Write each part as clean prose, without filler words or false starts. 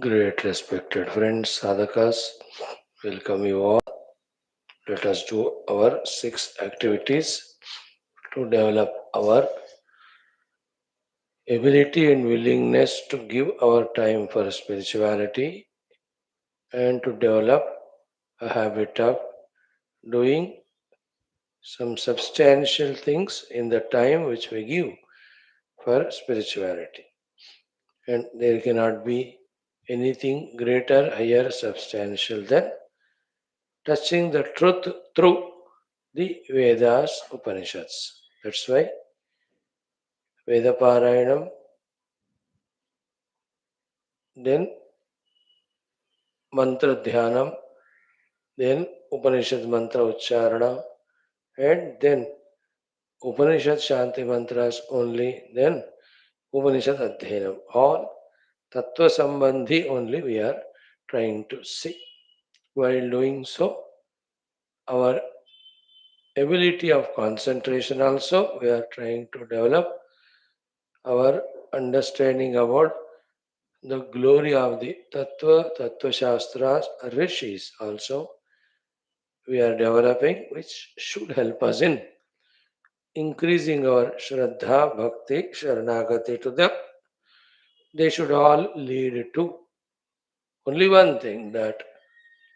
Great respected friends, sadhakas, welcome you all. Let us do our 6 activities to develop our ability and willingness to give our time for spirituality and to develop a habit of doing some substantial things in the time which we give for spirituality. And there cannot be anything greater, higher, substantial than touching the truth through the Vedas, Upanishads. That's why Veda Parayanam, then Mantra Dhyanam, then Upanishad Mantra Ucharana, and then Upanishad Shanti Mantras only, then Upanishad Adhyanam. All Tattva Sambandhi only we are trying to see. While doing so, our ability of concentration also we are trying to develop our understanding about the glory of the Tattva Shastras, Rishis also we are developing, which should help us in increasing our Shraddha, Bhakti, Sharanagati to them. They should all lead to only one thing, that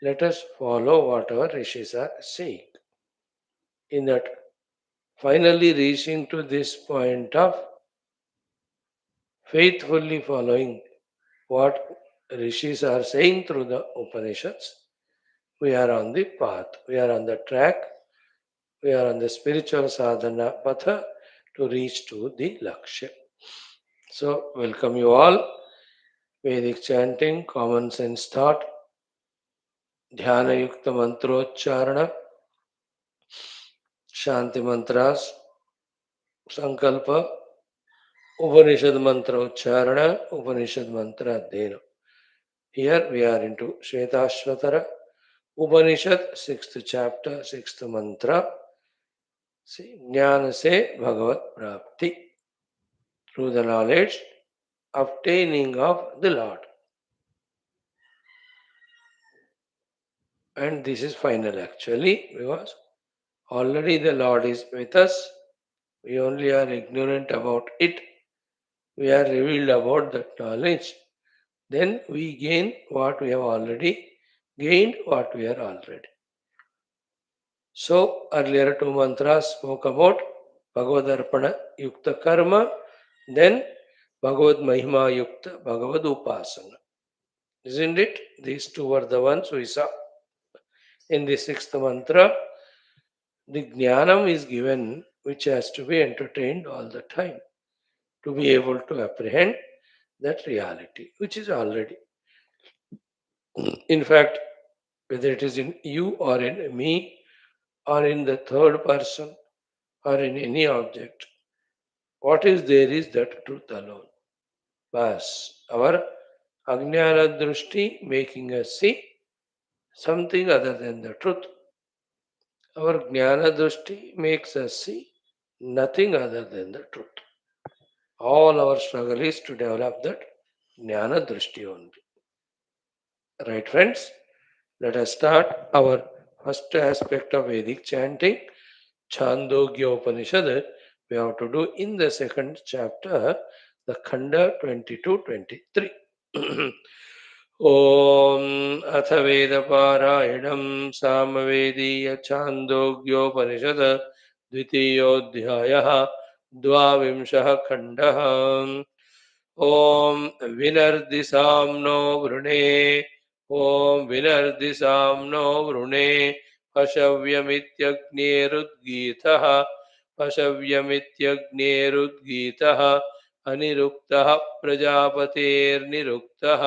let us follow what our Rishis are saying. In that, finally reaching to this point of faithfully following what Rishis are saying through the Upanishads, we are on the path, we are on the track, we are on the spiritual sadhana patha to reach to the Lakshya. So, welcome you all. Vedic chanting, common sense thought, dhyana yukta mantrocharana, shanti mantras, sankalpa, Upanishad mantra ucharana, Upanishad mantra adhyana. Here we are into Shwethashwathara, Upanishad, 6th chapter, 6th mantra. See, Jnana se Bhagavat Prapti, through the knowledge, obtaining of the Lord. And this is final actually, because already the Lord is with us. We only are ignorant about it. We are revealed about that knowledge. Then we gain what we have already gained, what we are already. So earlier two mantras spoke about Bhagavad Arpana Yukta Karma, then Bhagavad Mahima Yukta Bhagavad Upasana. Isn't it? These two were the ones we saw. In the sixth mantra, the jnanam is given which has to be entertained all the time to be able to apprehend that reality, which is already. In fact, whether it is in you or in me or in the third person or in any object, what is there is that truth alone. Bas, our Ajnana Drushti making us see something other than the truth. Our Jnana Drushti makes us see nothing other than the truth. All our struggle is to develop that Jnana Drushti only. Right, friends? Let us start our first aspect of Vedic chanting, Chandogya Upanishad. We have to do in the second chapter, the Khanda 22-23. ॐ अथ वेदपारायणं सामवेदीयछान्दोग्योपनिषद द्वितीयोऽध्यायः द्वाविंशः खण्डः ॐ विनर्दिसां no वृणे ॐ विनर्दिसां no वृणे पशव्यमित्यग्नेरुद्गीतः पशव्यमित्यग्नेरुद्गीतः अनिरुक्तः प्रजापतेर्निरुक्तः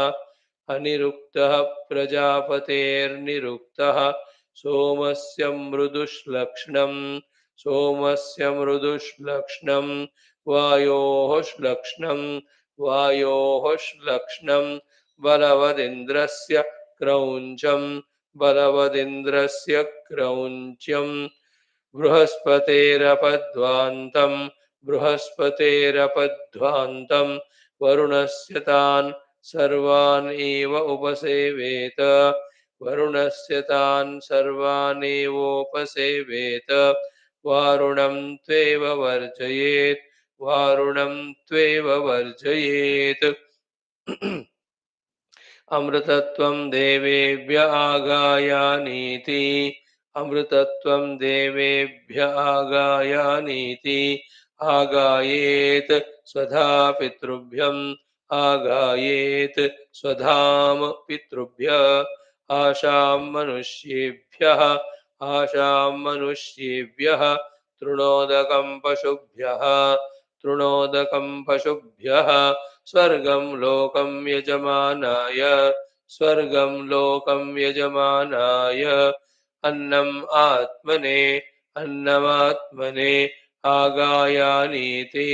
अनिरुक्तः प्रजापतेर्निरुक्तः सोमस्य मृदुश्लक्ष्णं वायोः श्लक्ष्णं वायोः श्लक्ष्णं बलवदिन्द्रस्य क्रौञ्चं बलवदिन्द्रस्य क्रौञ्च्यं बृहस्पतेरपध्वान्तं बृहस्पतेरपध्वान्तं वरुणस्य तान् सर्वान् एव उपसेवेत वरुणस्य तान् सर्वानेवोपसेवेत वारुणं त्वेव वर्जयेत् वारुणं त्वेव वर्जयेत् अमृतत्वं देवेभ्य आगायानीति अमृतत्वं देवेभ्य आगायानीति आगायेत् स्वधा पितृभ्यम् आगायेत् स्वधाम पितृभ्य आशां मनुष्येभ्यः आशां मनुष्येभ्यः तृणोदकं पशुभ्यः तृणोदकं पशुभ्यः स्वर्गं लोकं यजमानाय स्वर्गं लोकं यजमानाय अन्नम् आत्मने अन्नमात्मने आगायानीति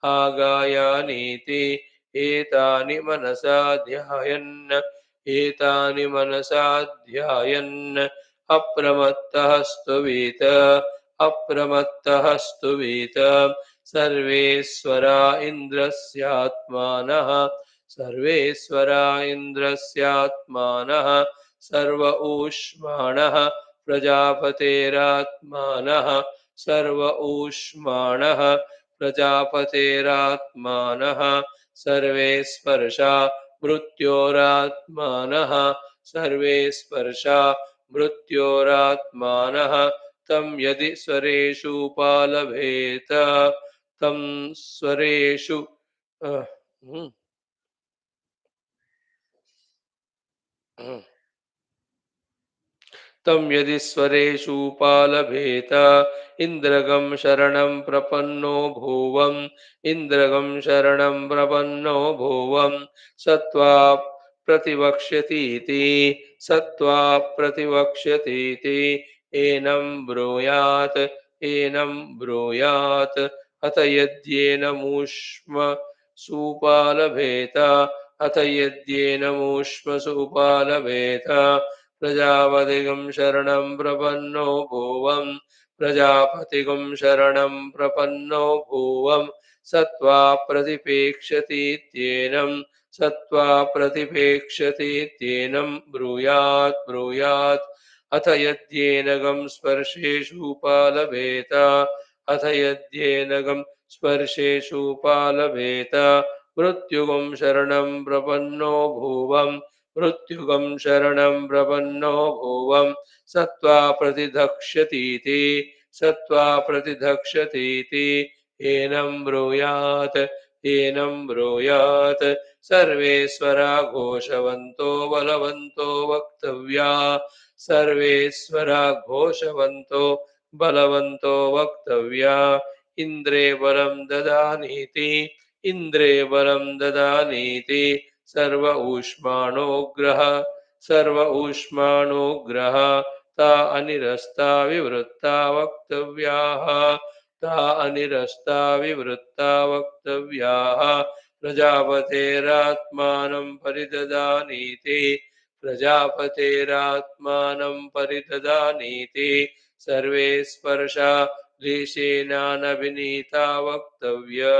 आगायानीति एतानि मनसा ध्यायन् एतानि मनसा ध्यायन् अप्रमत्तः स्तुवीत अप्रमत्तः स्तुवीत सर्वेश्वरा इन्द्रस्यात्मानः सर्वेश्वरा इन्द्रस्यात्मानः सर्व ऊष्माणः प्रजापतेरात्मानः सर्व ऊष्माणः प्रजापतेरात्मानः सर्वे स्पर्शा मृत्योरात्मानः सर्वे स्पर्शा मृत्योरात्मानः तं यदि स्वरेषु उपालभेत तं स्वरेषु तं यदि स्वरेषु उपालभेत इन्द्रगं शरणं प्रपन्नो भुवम् इन्द्रगं शरणं प्रपन्नो भुवं सत्वा प्रतिवक्ष्यतीति सत्वा प्रतिवक्ष्यतीति एनं ब्रूयात् एनं ब्रूयात् अथ यद्येनमूष्म सुपालभेत अथ यद्येनमूष्म सुपालभेत प्रजापतिगं शरणं प्रपन्नो भुवम् प्रजापतिगं शरणं प्रपन्नो भुवम् सत्वा प्रतिपेक्षतीत्येनं सत्वा प्रतिपेक्षतीत्येनं ब्रूयात् ब्रूयात् अथ यद्येनगं स्पर्शेषु उपालभेत अथ यद्येनगं स्पर्शेषु उपालभेत मृत्युगं शरणं प्रपन्नो भुवम् मृत्युगं शरणं प्रपन्नो भुवं सत्वा प्रतिधक्ष्यतीति सत्वा प्रतिधक्ष्यतीति एनं ब्रूयात् एनं ब्रूयात् सर्वेश्वरा घोषवन्तो बलवन्तो वक्तव्या सर्वेश्वरा घोषवन्तो बलवन्तो वक्तव्या इन्द्रे बलं ददानीति इन्द्रे बलं ददानीति सर्व ऊष्माणो ग्रह ता अनिरस्ता विवृत्ता वक्तव्याः ता अनिरस्ता विवृत्ता वक्तव्याः प्रजापतेरात्मानं परिददानीति प्रजापतेरात्मानं परिददानीति सर्वे स्पर्शा लेशेनानभिनीता वक्तव्या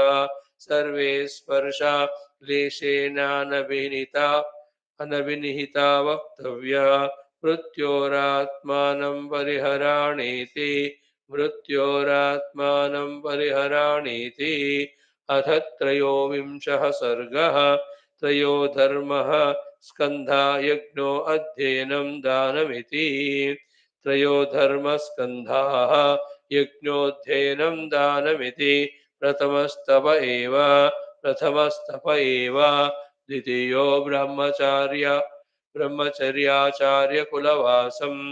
सर्वे स्पर्शा लेशेनानभिनीता अनभिनिहिता वक्तव्या मृत्योरात्मानं परिहराणीति मृत्योरात्मानं परिहराणीति अथ त्रयोविंशः सर्गः त्रयो धर्मः स्कन्धा यज्ञो अध्ययनं दानमिति त्रयो धर्मस्कन्धाः यज्ञोऽध्ययनं दानमिति प्रथमस्तप एव द्वितीयो ब्रह्मचर्याचार्यकुलवासम्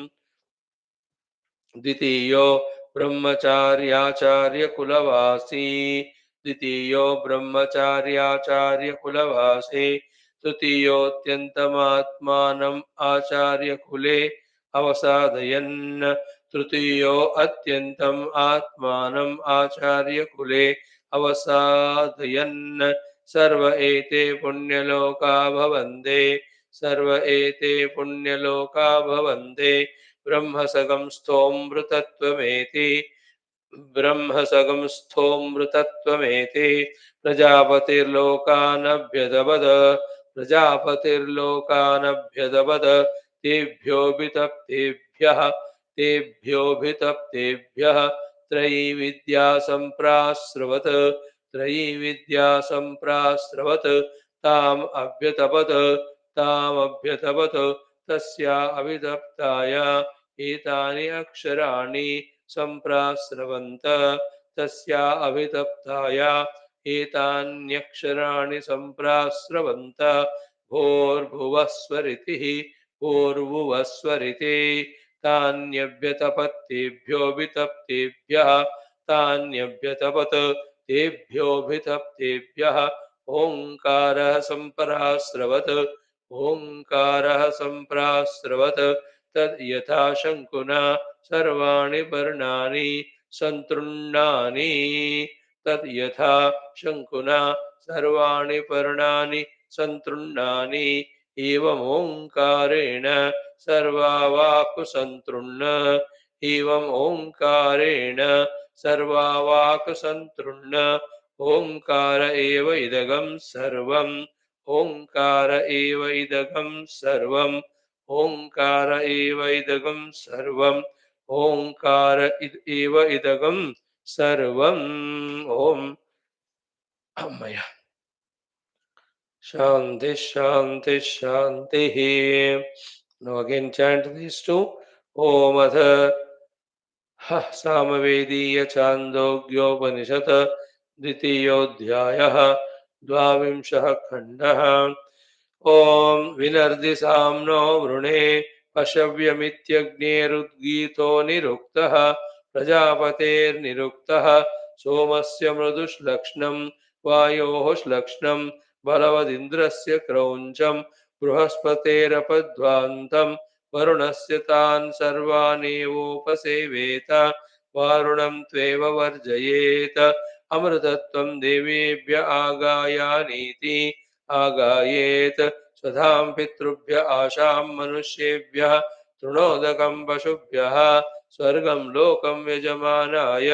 द्वितीयो ब्रह्मचार्याचार्यकुलवासी द्वितीयो ब्रह्मचार्याचार्यकुलवासी तृतीयोऽत्यन्तमात्मानम् आचार्यकुले अवसादयन् तृतीयो अत्यन्तम् आत्मानम् आचार्यकुले अवसादयन् सर्व एते पुण्यलोका भवन्ते सर्व एते पुण्यलोका भवन्ते ब्रह्मसगंस्थोऽमृतत्वमेति ब्रह्मसगंस्थोऽमृतत्वमेति प्रजापतिर्लोकानभ्यदवद प्रजापतिर्लोकानभ्यदपद तेभ्योऽभितप्तेभ्यः तेभ्योऽभितप्तेभ्यः त्रयीविद्या सम्प्रास्रवत् त्रयीविद्या सम्प्रास्रवत् ताम् अभ्यतपत् तस्या अभितप्ताय एतानि अक्षराणि सम्प्रास्रवन्त तस्या अभितप्ताय एतान्यक्षराणि सम्प्रास्रवन्त भोर्भुवस्वरितिः भूर्भुवस्वरिते तान्यभ्यतपत्तेभ्योऽभितप्तेभ्यः तान्यभ्यतपत् तेभ्योऽभितप्तेभ्यः ओङ्कारः सम्परास्रवत् ओङ्कारः सम्प्रास्रवत् तद् यथा शङ्कुना सर्वाणि पर्णानि सन्तृण्णानि तद् यथा शङ्कुना सर्वाणि पर्णानि सन्तृण्णानि एवमोङ्कारेण सर्वावाक् सन्तृण्ण एवम् ओङ्कारेण सर्वावाक् सन्तृण्ण ओङ्कार एव इदगं सर्वम् ओङ्कार एव इदगं सर्वम् ओङ्कार एव इदगं सर्वम् ओङ्कार एव इदगं सर्वम् ॐ अम्मया Shanti, Shanti, Shanti. Now again chant these two. Om Adha Samavediya Chandogyopanishad Dvitiyodhyayah Dvavimshah Khandah Om Vinardisamno Vrune Pashavyamityagnerudgito Niruktah Prajapater Niruktah Somasya Mradushlakshnam Vayoh Shlakshnam Balavadindrasya Krauncham Bruhaspaterapadvantam Varunasya Tan Sarvanevopaseveta Varunam Tveva Varjayeta Amrtatvam Devebhya Agayaniti आगायेत स्वधाम पितृभ्य आशाम मनुष्येभ्यः तृणोदकं पशुभ्यः स्वर्गं लोकं यजमानाय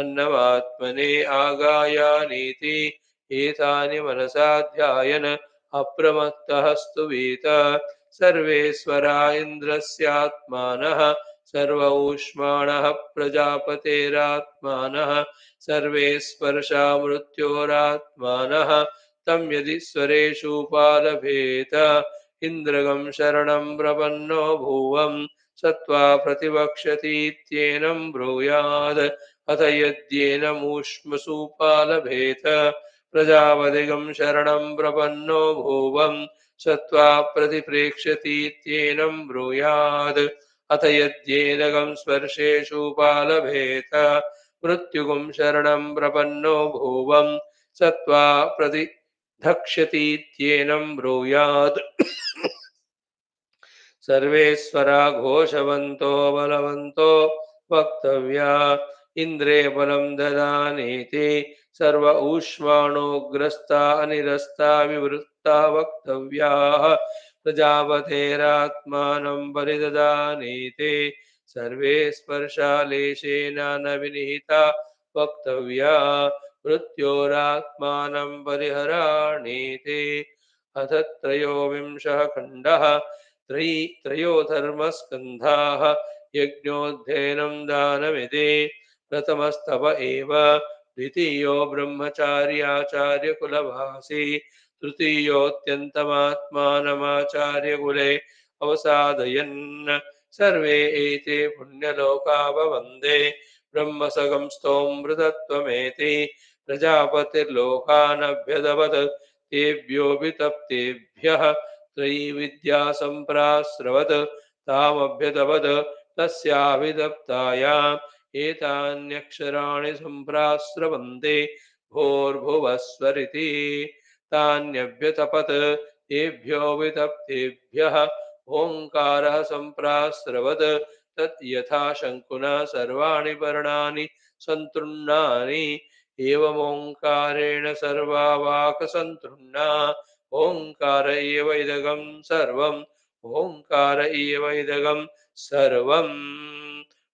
अन्नमात्मने आगायानीति एतानि मनसा ध्यायन् अप्रमत्तः स्तुवीत सर्वेश्वरा इन्द्रस्यात्मानः सर्व ऊष्माणः प्रजापतेरात्मानः सर्वे स्पर्शा मृत्योरात्मानः तं यदि स्वरेषु पालभेत इन्द्रगं शरणं प्रपन्नो भुवं सत्त्वा प्रतिवक्ष्यतीत्येनं ब्रूयात् अथ यद्येनमूष्मसु पालभेत प्रजापतिगं शरणं प्रपन्नो भुवं सत्त्वा प्रतिप्रेक्ष्यतीत्येनं ब्रूयात् अथ यद्येनगं स्पर्शेषु पालभेत मृत्युगं शरणं प्रपन्नो भुवं सत्त्वा प्रति धक्ष्यतीत्येनं ब्रूयात् सर्वेश्वरा घोषवन्तो बलवन्तो वक्तव्या इन्द्रे बलं ददानीति सर्व ऊष्माणोग्रस्ता अनिरस्ता विवृत्ता वक्तव्याः प्रजापतेरात्मानं परिददानीति सर्वे स्पर्शालेशेन न विनिहिता वक्तव्या मृत्योरात्मानं परिहराणीति अथ त्रयोविंशः खण्डः त्रयो धर्मस्कन्धाः यज्ञोऽध्ययनं दानमिति प्रथमस्तप एव द्वितीयो ब्रह्मचार्याचार्यकुलभासी तृतीयोऽत्यन्तमात्मानमाचार्यकुले अवसादयन् सर्वे एते पुण्यलोका भवन्ते ब्रह्मसगं स्तोमृतत्वमेति प्रजापतिर्लोकानभ्यदपत् तेभ्योऽभितप्तेभ्यः त्रयीविद्या सम्प्रास्रवत् तामभ्यतपत् तस्याभितप्तायाम् एतान्यक्षराणि सम्प्रास्रवन्ते भोर्भुवस्वरिति तान्यभ्यतपत् तेभ्योऽभितप्तेभ्यः ओङ्कारः सम्प्रास्रवत् तत् यथा शङ्कुना सर्वाणि पर्णानि सन्तृण्णानि एवमोङ्कारेण सर्वावाक् सन्तृण्णा ओङ्कार एव इदगं सर्वम् ओङ्कार एव इदगं सर्वम्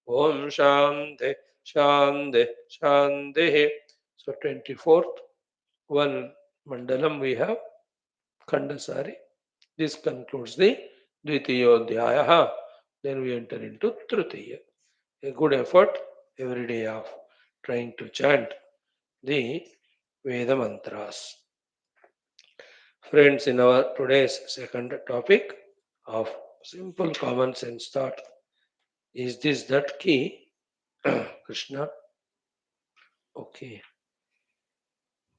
ॐ शान्ति शान्ति शान्तिः. So 24th one mandalam we have. Khandasari. This concludes the Dvitiyodhyaya. Then we enter into Tritiya. A good effort every day of trying to chant the Veda mantras. Friends, in our today's second topic of simple common sense thought, is this that key? Krishna, okay.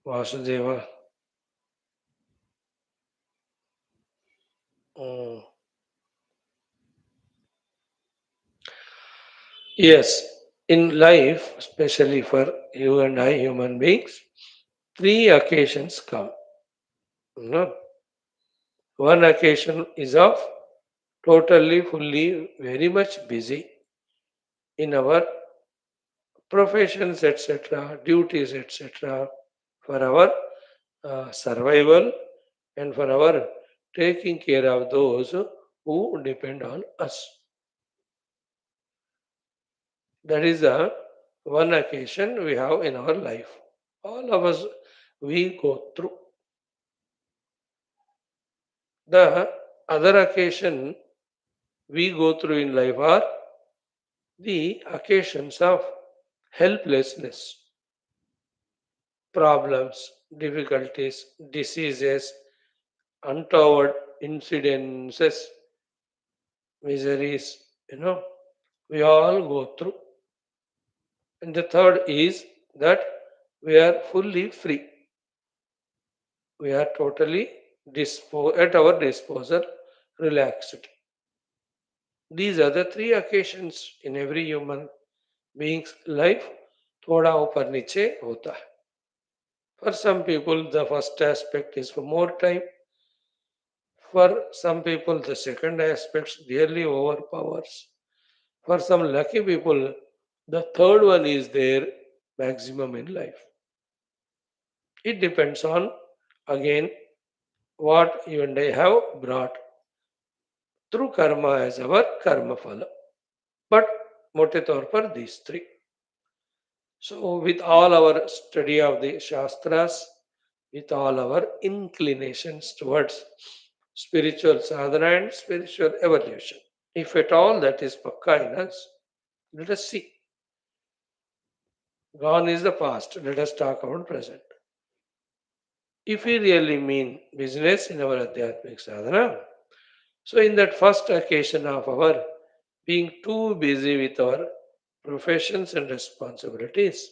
Vasudeva, mm, yes, in life, especially for you and I, human beings, three occasions come. No? One occasion is of totally, fully, very much busy in our professions, etc., duties, etc., for our survival and for our taking care of those who depend on us. That is the one occasion we have in our life. All of us, we go through. The other occasion we go through in life are the occasions of helplessness, problems, difficulties, diseases, untoward incidences, miseries, we all go through. And the third is that we are fully free. We are totally at our disposal, relaxed. These are the three occasions in every human being's life. थोड़ा ऊपर नीचे होता है. For some people, the first aspect is for more time. For some people, the second aspect really overpowers. For some lucky people, the third one is their maximum in life. It depends on, again, what you and I have brought through karma as our karma phala. But mote taur par these three. So with all our study of the Shastras, with all our inclinations towards spiritual sadhana and spiritual evolution, if at all that is pakka in us, let us see. Gone is the past. Let us talk about present. If we really mean business in our Adhyatmic sadhana, so in that first occasion of our being too busy with our professions and responsibilities,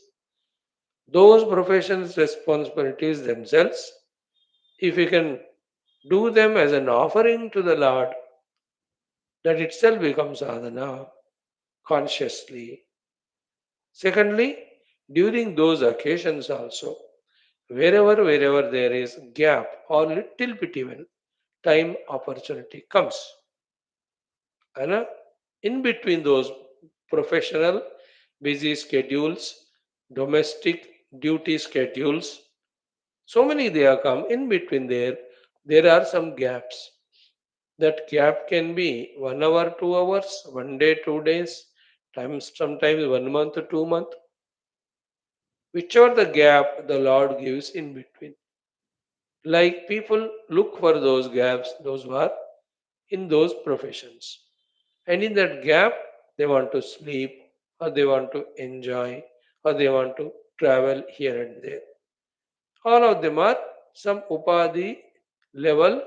those professions, responsibilities themselves, if we can do them as an offering to the Lord, that itself becomes sadhana consciously. Secondly, during those occasions also, wherever there is gap or little bit even time opportunity comes, and in between those professional busy schedules, domestic duty schedules, so many they are come in between there are some gaps. That gap can be 1 hour, 2 hours, 1 day, 2 days, sometimes 1 month, 2 months, whichever the gap the Lord gives in between. Like people look for those gaps, those who are in those professions. And in that gap, they want to sleep, or they want to enjoy, or they want to travel here and there. All of them are some upadhi level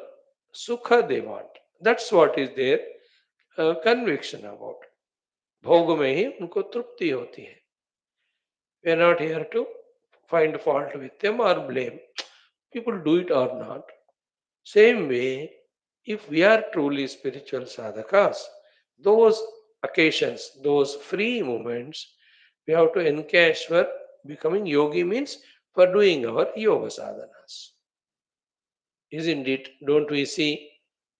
sukha they want. That's what is their conviction about. भोग में ही उनको तृप्ति होती है. We are not here to find fault with them or blame. People do it or not. Same way, if we are truly spiritual sadhakas, those occasions, those free moments, we have to encash for becoming yogi means for doing our yoga sadhanas. Isn't it? Don't we see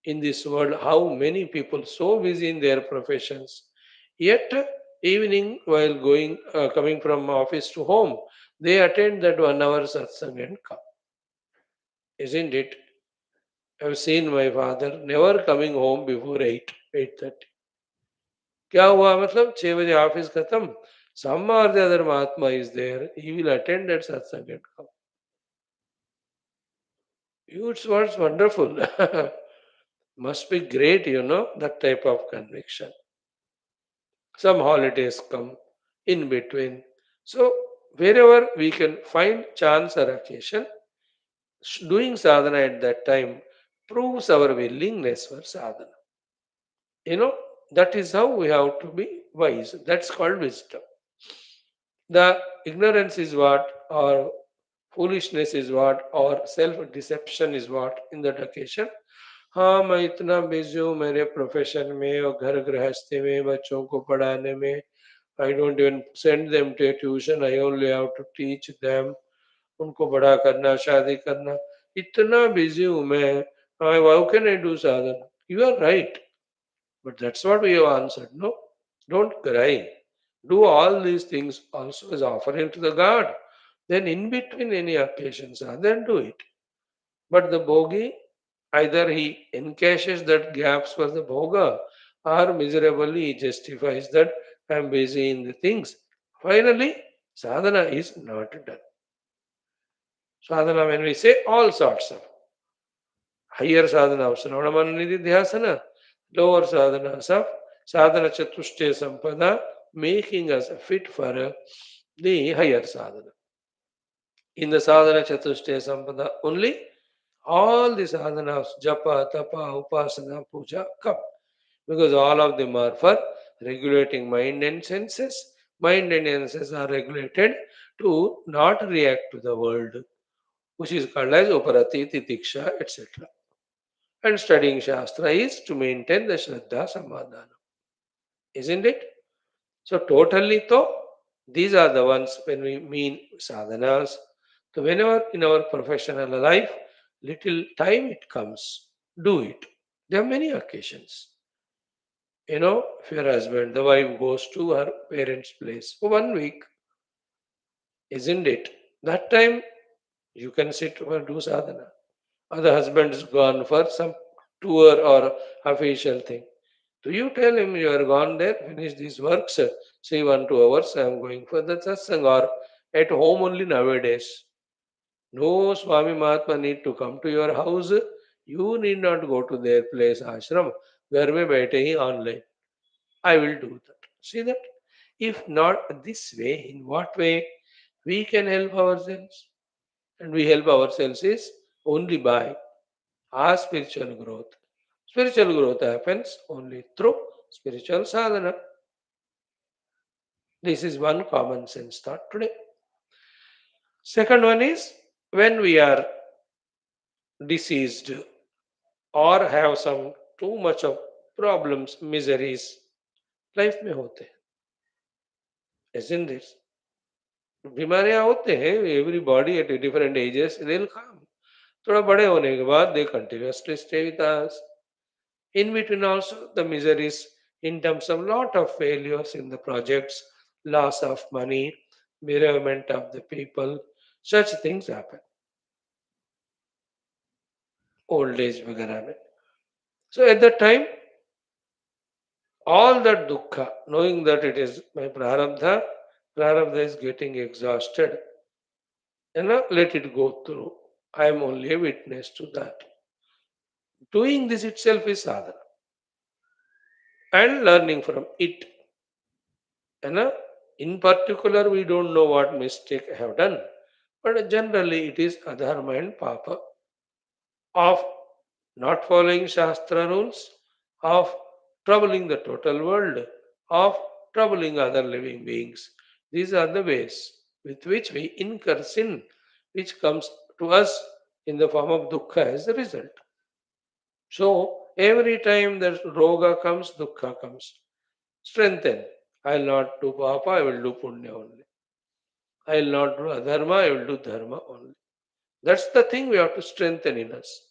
in this world how many people so busy in their professions, yet evening while coming from office to home, they attend that 1 hour satsang and come. Isn't it? I've seen my father never coming home before 8, 8:30. क्या हुआ मतलब 6 बजे office खत्म. Some or the other Mahatma is there. He will attend that satsang and come. It was wonderful. Must be great, that type of conviction. Some holidays come in between. So, wherever we can find chance or occasion, doing sadhana at that time proves our willingness for sadhana. You know, that is how we have to be wise. That's called wisdom. The ignorance is what, or foolishness is what, or self deception is what in that occasion. हाँ मैं इतना busy हूँ मेरे profession में और घर गृहस्थी में बच्चों को पढ़ाने में I don't even send them to tuition I only have to teach them उनको बड़ा करना शादी करना इतना बिजी हूँ मैं हाउ कैन आई डू साधन you are right but that's what we have answered no don't cry do all these things also as offering to the god then in between any occasions then do it but the bhogi either he encashes that gaps for the bhoga or miserably he justifies that I am busy in the things finally sadhana is not done sadhana when we say all sorts of higher sadhana of Sravanamananidhi Dhyasana, lower sadhanas of sadhana chatushte sampada, making us fit for the higher sadhana. In the sadhana chatushte sampada only, all the sadhanas, japa, tapa, upasana, puja come. Because all of them are for regulating mind and senses. Mind and senses are regulated to not react to the world, which is called as uparati, titiksha, etc. And studying Shastra is to maintain the Shraddha Samadhana. Isn't it? So, totally, these are the ones when we mean sadhanas. So, whenever in our professional life, little time it comes, do it. There are many occasions. If your husband, the wife goes to her parents' place for 1 week, isn't it? That time you can sit or do sadhana. Or the husband is gone for some tour or official thing. Do you tell him you are gone there, finish these works, say 1 2 hours, I am going for the satsang or at home only nowadays. No Swami Mahatma need to come to your house. You need not go to their place, ashram. Ghar mein baithe hi online. I will do that. See that? If not this way, in what way we can help ourselves? And we help ourselves is only by our spiritual growth. Spiritual growth happens only through spiritual sadhana. This is one common sense thought today. Second one is when we are diseased or have some too much of problems, miseries, life में होते हैं. Isn't it? बीमारियां होते हैं everybody at different ages they'll come. थोड़ा बड़े होने के बाद they continuously stay with us. In between also the miseries in terms of lot of failures in the projects, loss of money, bereavement of the people, such things happen. Old age वगैरह में. So at that time, all that dukkha, knowing that it is my prarabdha is getting exhausted, let it go through. I am only a witness to that. Doing this itself is sadhana. And learning from it. In particular, we don't know what mistake I have done. But generally, it is adharma and papa of not following Shastra rules, of troubling the total world, of troubling other living beings. These are the ways with which we incur sin, which comes to us in the form of dukkha as a result. So, every time that roga comes, dukkha comes. Strengthen. I will not do papa, I will do punya only. I will not do adharma, I will do dharma only. That's the thing we have to strengthen in us.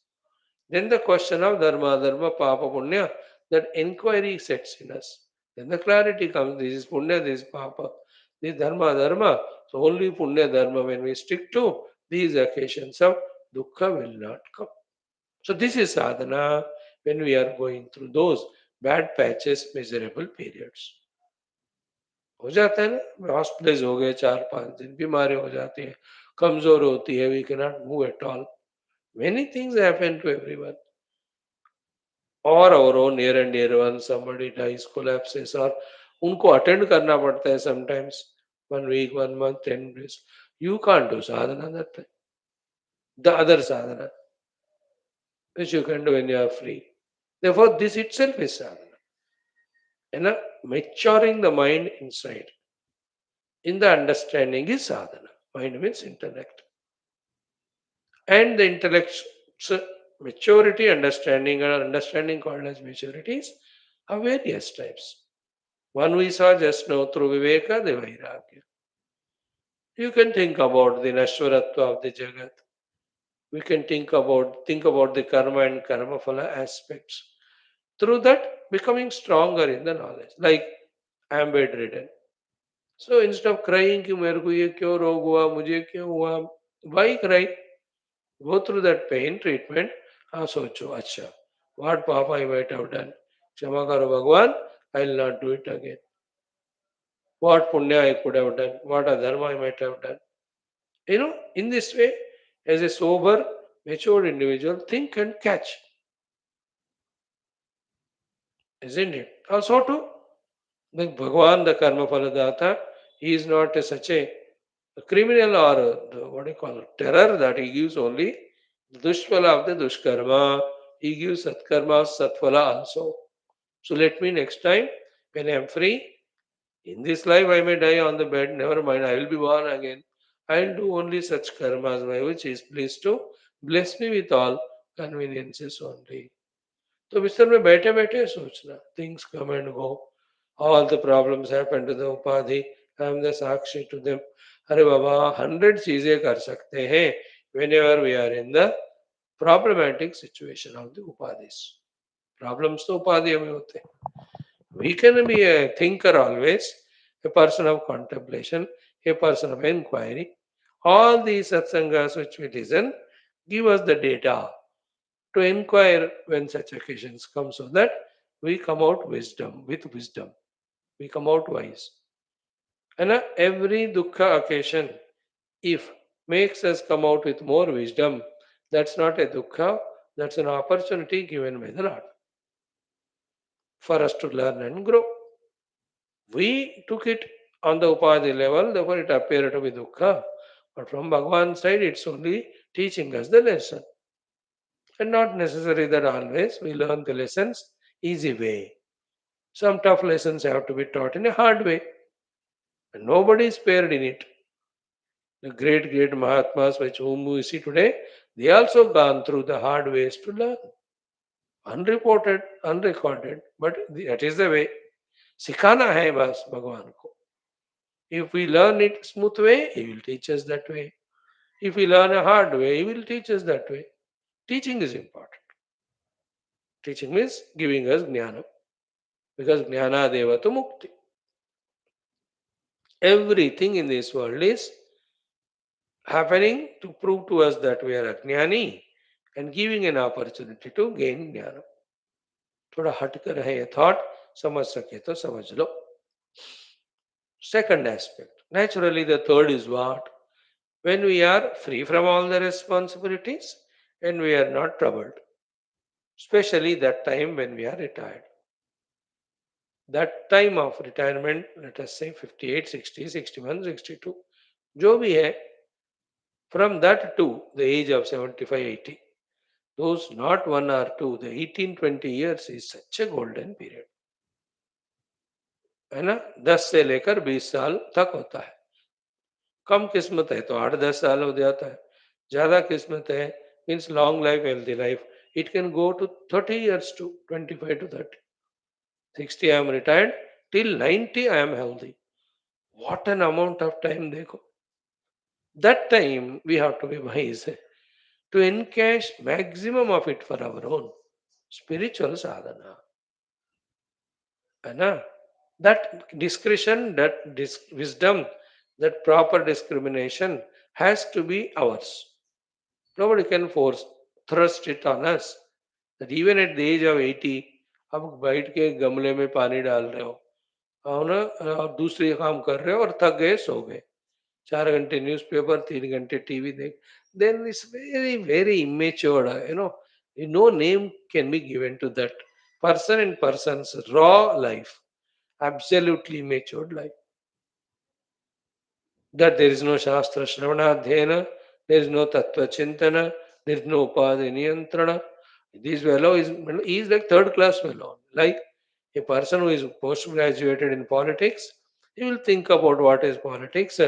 Then the question of dharma, dharma, papa, punya, that inquiry sets in us. Then the clarity comes, this is punya, this is papa, this is dharma, dharma. So only punya, dharma, when we stick to these occasions of dukkha will not come. So this is sadhana when we are going through those bad patches, miserable periods. हो जाता है ना hospitalise हो गए 4 5 दिन बीमारी हो जाती है कमजोर होती है we can not move at all Many things happen to everyone, or our own near and dear one, somebody dies, collapses, or उनको attend करना पड़ता है sometimes 1 week, 1 month, 10 days. You can't do sadhana that time. The other sadhana, which you can do when you are free. Therefore, this itself is sadhana. Maturing the mind inside. In the understanding is sadhana. Mind means intellect. And the intellect's maturity, understanding, and understanding called as maturities are various types. One we saw just now through Viveka, the Vairagya. You can think about the Nashwaratva of the Jagat. We can think about the karma and karma phala aspects. Through that, becoming stronger in the knowledge. Like I am bedridden. So instead of crying कि मेरे को ये क्यों रोग हुआ मुझे क्यों हुआ why cry go through that pain treatment हाँ सोचो अच्छा what papa I might have done क्षमा करो भगवान I will not do it again what punya I could have done what adharma I might have done in this way as a sober mature individual think and catch isn't it also too like Bhagwan the karma phaladata he is not such a criminal or what do you call it, terror that he gives only the dushphala of the dushkarma. He gives satkarma, satphala also. So let me next time when I am free, in this life I may die on the bed, never mind, I will be born again. I will do only such karmas by which he is pleased to bless me with all conveniences only. तो बिस्तर में बैठे बैठे सोचना things come and go all the problems happen to the उपाधि I am the साक्षी to them अरे बाबा 100 चीजें कर सकते हैं whenever we are in the problematic situation of the upadhis problems तो उपाधियों में होते हैं we can be a thinker always a person of contemplation a person of inquiry all these satsangas which we listen give us the data to inquire when such occasions come so that we come out wisdom we come out wise and every dukkha occasion if makes us come out with more wisdom that's not a dukkha that's an opportunity given by the lord for us to learn and grow we took it on the upadhi level therefore it appeared to be dukkha but from bhagwan's side it's only teaching us the lesson and not necessary that always we learn the lessons easy way. Some tough lessons have to be taught in a hard way, and nobody is spared in it. The great Mahatmas, which whom we see today, they also gone through the hard ways to learn. Unreported, unrecorded, but that is the way. सिखाना है बस भगवान को. If we learn it smooth way, he will teach us that way. If we learn a hard way, he will teach us that way. Teaching is important. Teaching means giving us jnana. Because jnana deva to mukti. Everything in this world is happening to prove to us that we are ajnani and giving an opportunity to gain jnana. थोड़ा हटकर है ये thought समझ सके तो समझ लो second aspect naturally the third is what when we are free from all the responsibilities and we are not troubled especially that time when we are retired that time of retirement let us say 58 60 61 62 जो भी है from that to the age of 75 80 those not one or two the 18 20 years is such a golden period है ना 10 से लेकर 20 साल तक होता है कम किस्मत है तो 8 10 साल हो जाता है ज्यादा किस्मत है means long life healthy life it can go to 30 years to 25 to 30 60 I am retired till 90 I am healthy what an amount of time देखो that time we have to be wise to encash maximum of it for our own spiritual sadhana है ना that discretion that wisdom that proper discrimination has to be ours nobody can force thrust it on us that even at the age of 80 आप बैठ के गमले में पानी डाल रहे हो और ना आप दूसरे काम कर रहे हो और थक गए सो गए 4 घंटे न्यूज़पेपर 3 घंटे टीवी देख then it's very, very immature. No name can be given to that person and person's raw life, absolutely matured life. That there is no Shastra Shravanadhyana, there is no Tattva Chintana, there is no Upadhi Niyantrana. This fellow is like third class fellow. Like a person who is post graduated in politics, he will think about what is politics,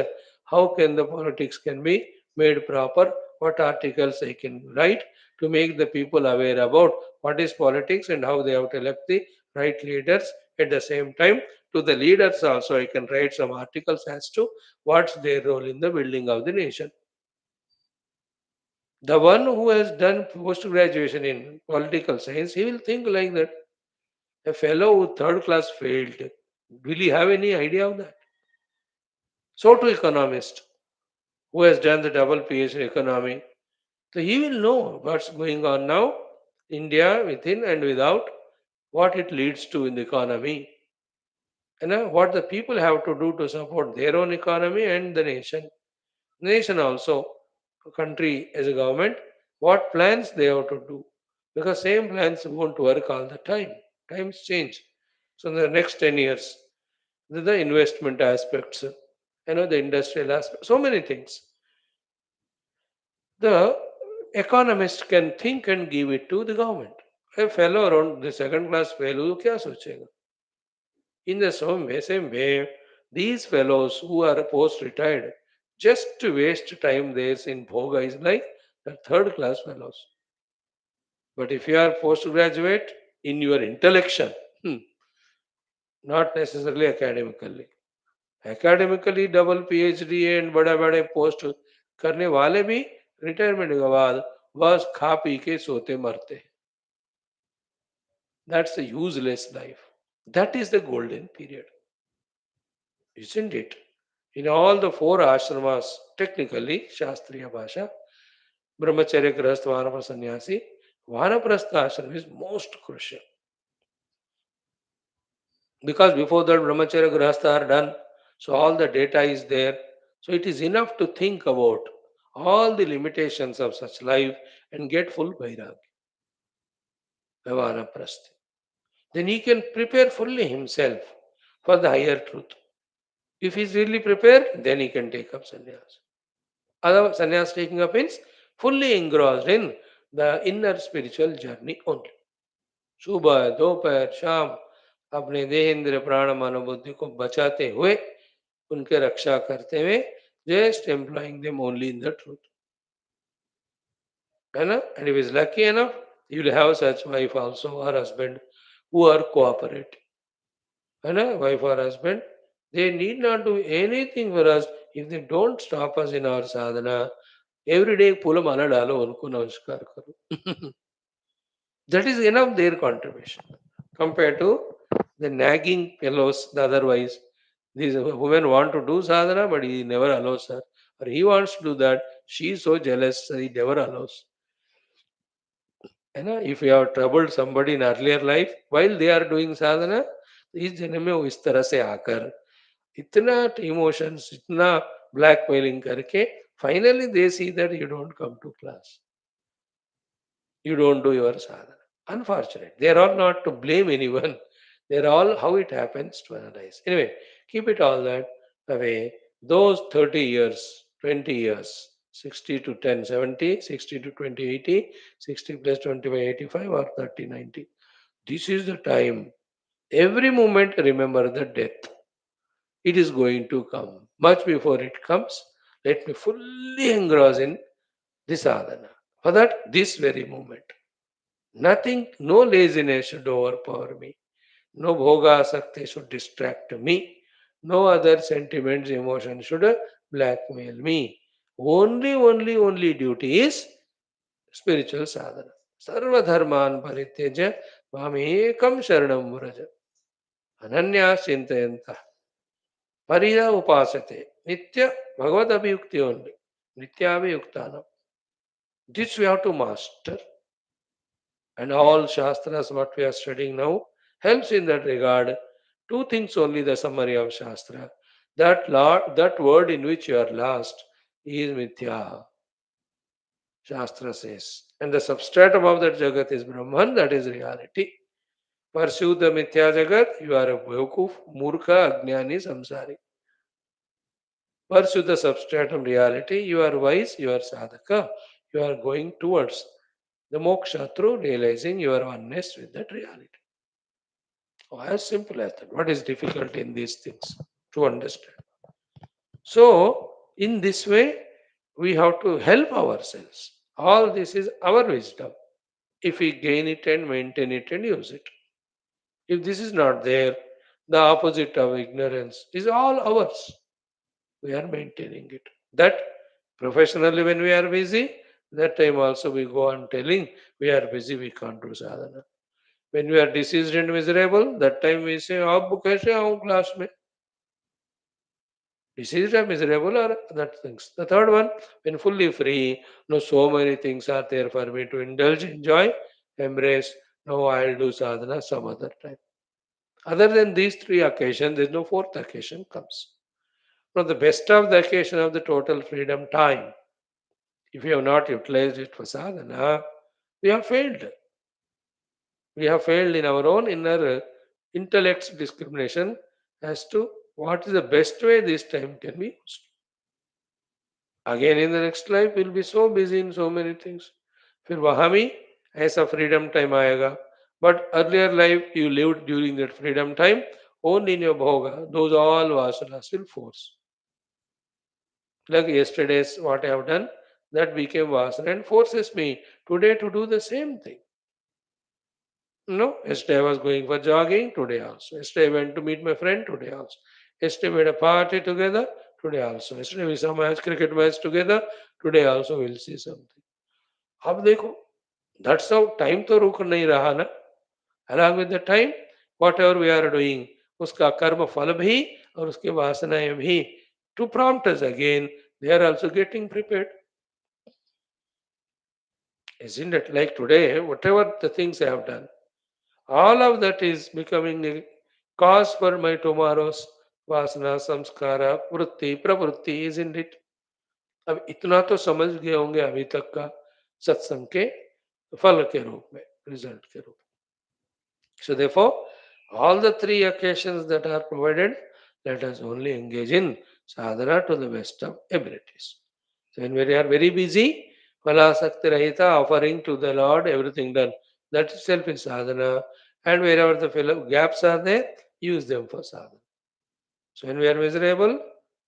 how can the politics can be made proper, what articles I can write to make the people aware about what is politics and how they have to elect the right leaders. At the same time, to the leaders also, I can write some articles as to what's their role in the building of the nation. The one who has done post graduation in political science, he will think like that. A fellow who third class failed, will he have any idea of that? So to economist who has done the double PhD in economy, so he will know what's going on now, India within and without, what it leads to in the economy, and what the people have to do to support their own economy and the nation also, a country as a government, what plans they have to do. Because same plans won't work all the time. Times change. So in the next 10 years, the investment aspects, the industrial aspect, so many things. The economist can think and give it to the government. A fellow around the second class fellow, क्या सोचेगा? In the same way, these fellows who are post retired just to waste time there in Bhoga is like the third class fellows. But if you are postgraduate in your intellection, not necessarily academically. Academically double PhD and बड़े बड़े post करने वाले भी retirement के बाद बस खा P के सोते मरते हैं. That's a useless life. That is the golden period, isn't it? In all the four ashramas, technically, Shastriya Bhasha, Brahmacharya, Grahastha, Vanaprastha, Sannyasi, Vanaprastha ashram is most crucial. Because before that, Brahmacharya, Grahastha are done, so all the data is there. So it is enough to think about all the limitations of such life and get full vairagya, Vanaprastha. Then he can prepare fully himself for the higher truth. If he is really prepared, then he can take up sannyas. Otherwise, sannyas taking up means fully engrossed in the inner spiritual journey only. सुबह दोपहर शाम अपने देह इंद्र प्राण मनोबुद्धि को बचाते हुए उनके रक्षा करते हुए just employing them only in the truth. है ना? And if is lucky enough, you will have such wife also or husband who are cooperate. है ना? Wife or husband, they need not do anything for us if they don't stop us in our sadhana. Every day फूल माला डालो उनको नमस्कार करो. That is enough their contribution compared to the nagging fellows, the otherwise. These women want to do sadhana, but he never allows her. Or he wants to do that, she is so jealous, so he never allows. If you have troubled somebody in earlier life while they are doing sadhana, इस जन्म में वो इस तरह से आकर इतना emotions इतना ब्लैकमेलिंग करके finally they see that you don't come to class, you don't do your sadhana. Unfortunate. They are all not to blame anyone. They are all how it happens to analyze. Anyway, keep it all that away. Those 30 years, 20 years, 60 to 10, 70, 60 to 20, 80, 60 plus 25, 85 or 30, 90. This is the time. Every moment remember the death. It is going to come. Much before it comes, let me fully engross in this sadhana. For that, this very moment. Nothing, no laziness should overpower me. No bhoga sakti should distract me. No other sentiments, emotions should blackmail me. Only duty is spiritual sadhana. Sarva dharman parityaja mamekam sharanam vraja. Ananya chintayanta. Parida upasate. Nitya bhagavad abhiyukti only. Nitya abhiyuktanam. This we have to master. And all Shastras, what we are studying now, helps in that regard. Two things only the summary of Shastra. That word in which you are lost is Mithya. Shastra says. And the substratum of that Jagat is Brahman, that is reality. Pursue the Mithya Jagat, you are a Bhayukuf, Murkha, Ajnani, Samsari. Pursue the substratum reality, you are wise, you are sadhaka, you are going towards the moksha through realizing your oneness with that reality. Oh, as simple as that. What is difficult in these things to understand? So, in this way, we have to help ourselves. All this is our wisdom. If we gain it and maintain it and use it. If this is not there, the opposite of ignorance is all ours. We are maintaining it. That professionally, when we are busy, that time also we go on telling we are busy, we can't do sadhana. When we are diseased and miserable, that time we say, "Ab kaise aau class mein?" Diseased or miserable or that things. The third one, when fully free, no, so many things are there for me to indulge, enjoy, embrace. No, I'll do sadhana some other time. Other than these three occasions, there's no fourth occasion comes. Now, the best of the occasion of the total freedom time, if you have not utilized it for sadhana, we have failed. We have failed in our own inner intellect's discrimination as to what is the best way this time can be used. Again, in the next life, we'll be so busy in so many things. फिर वहां भी ऐसा freedom time आएगा. But earlier life you lived during that freedom time, only in your bhoga, those all vasanas will force. Like yesterday's what I have done, that became vasana and forces me today to do the same thing. No, yesterday I was going for jogging, today also. Yesterday I went to meet my friend, today also. Yesterday we had a party together, today also. Yesterday we saw match, cricket match together, today also we'll see something. अब देखो, that's how time तो रुक नहीं रहा ना. Along with the time, whatever we are doing, उसका कर्म फल भी और उसके वासनाएं भी to prompt us again, they are also getting prepared. Isn't it like today, whatever the things I have done, all of that is becoming a cause for my tomorrow's वासना संस्कारा वृत्ति प्रवृत्ति isn't it? अब इतना तो समझ गए होंगे अभी तक का सत्संग के फल के रूप में रिजल्ट के रूप में. So therefore, all the three occasions that are provided, let us only engage in sadhana to the best of abilities. So when we are very busy, Phalasakti Rahita, offering to the Lord everything done. That itself is sadhana. And wherever the gaps are there, use them for sadhana. So when we are miserable,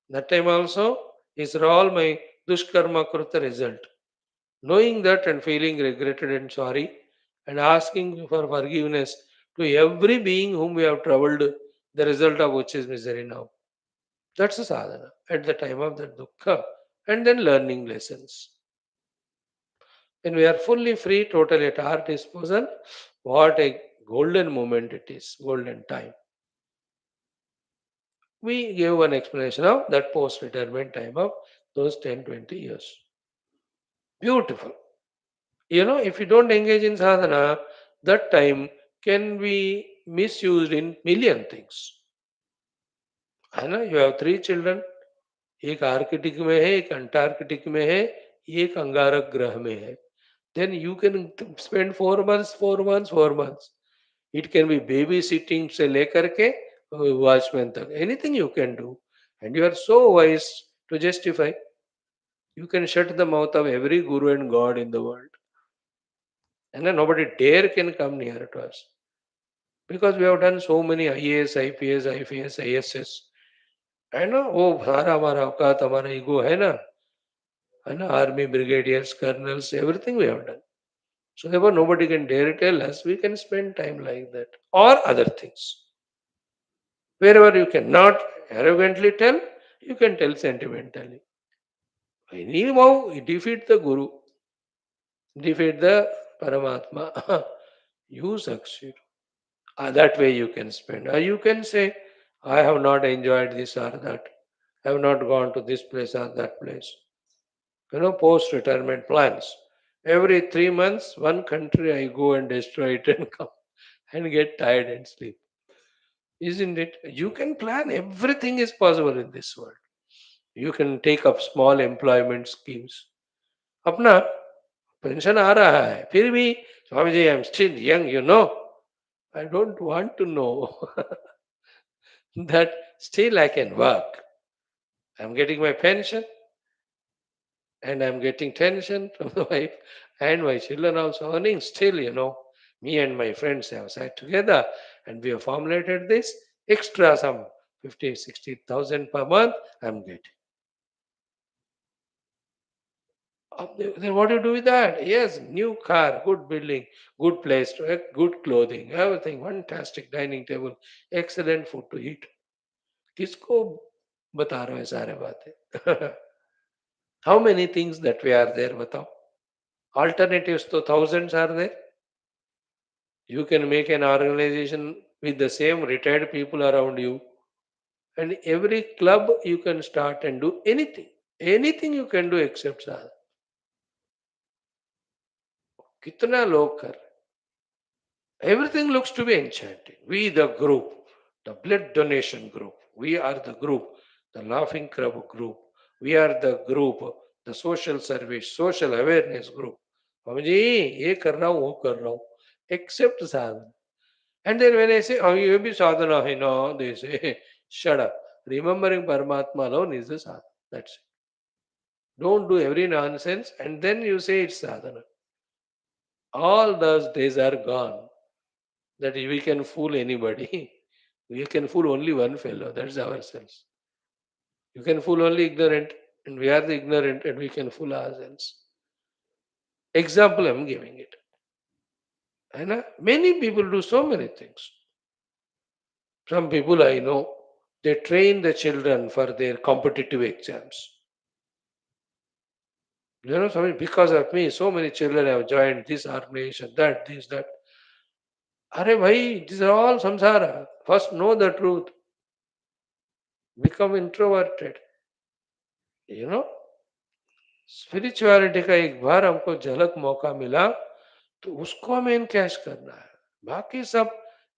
that time also is all my dushkarma kruta result. Knowing that and feeling regretted and sorry and asking for forgiveness to every being whom we have troubled, the result of which is misery now. That's a sadhana at the time of that dukkha. And then learning lessons. When we are fully free, totally at our disposal, what a golden moment it is, golden time. We gave one explanation of that post retirement time of those 10, 20 years. Beautiful. You know, if you don't engage in sadhana, that time can be misused in million things. है ना, you have three children, एक Arctic में है, एक Antarctic में है, एक अंगारक ग्रह में है. Then you can spend 4 months, 4 months, 4 months. It can be babysitting से लेकर के वॉचमैन तक. Anything you can do. And you are so wise to justify. You can shut the mouth of every guru and god in the world. And then nobody dare can come near to us. Because we have done so many IAS, IPS, IFS, ISS. है ना, वो सारा हमारा औकात हमारा ego है ना, army brigadiers colonels everything we have done. So therefore nobody can dare tell us we can spend time like that or other things. Wherever you cannot arrogantly tell, you can tell sentimentally. Anyhow, defeat the Guru, defeat the Paramatma. You succeed. That way you can spend. Or you can say, I have not enjoyed this or that. I have not gone to this place or that place. You know, post retirement plans. Every 3 months, one country I go and destroy it and come and get tired and sleep. Isn't it? You can plan. Everything is possible in this world. You can take up small employment schemes. अपना pension आ रहा है, फिर भी Swami ji, I am still young, you know. I don't want to know that still I can work. I'm getting my pension and I'm getting tension from the wife and my children also earning. Still, me and my friends have sat together and we have formulated this extra some 50, 60,000 per month. I'm getting. Then what do you do with that? Yes, new car, good building, good place to eat, good clothing, everything, fantastic dining table, excellent food to eat. किसको बता रहे हो ये सारे बातें? How many things that we are there, बताओ? Alternatives तो thousands are there. You can make an organization with the same retired people around you, and every club you can start and do anything. Anything you can do except sadhana. कितना लोग कर रहे हैं? Everything looks to be enchanting. We, the group, the blood donation group, we are the group, the laughing crab group, we are the group, the social service, social awareness group. Swami ji ये कर रहा हूँ वो कर रहा हूँ except sadhana. And then when I say, oh, ये भी sadhana है ना, they say, shut up. Remembering Paramatma alone is the sadhana. That's it. Don't do every nonsense and then you say it's sadhana. All those days are gone. That we can fool anybody. We can fool only one fellow, that's ourselves. You can fool only ignorant, and we are the ignorant, and we can fool ourselves. Example I'm giving it. And many people do so many things. Some people I know, they train the children for their competitive exams. Because of me, so many children have joined this organization, that, this, that. Arey bhai, these are all samsara. First know the truth. Become introverted. You know, spirituality का एक बार हमको झलक मौका मिला तो उसको हमें encash करना है. बाकी सब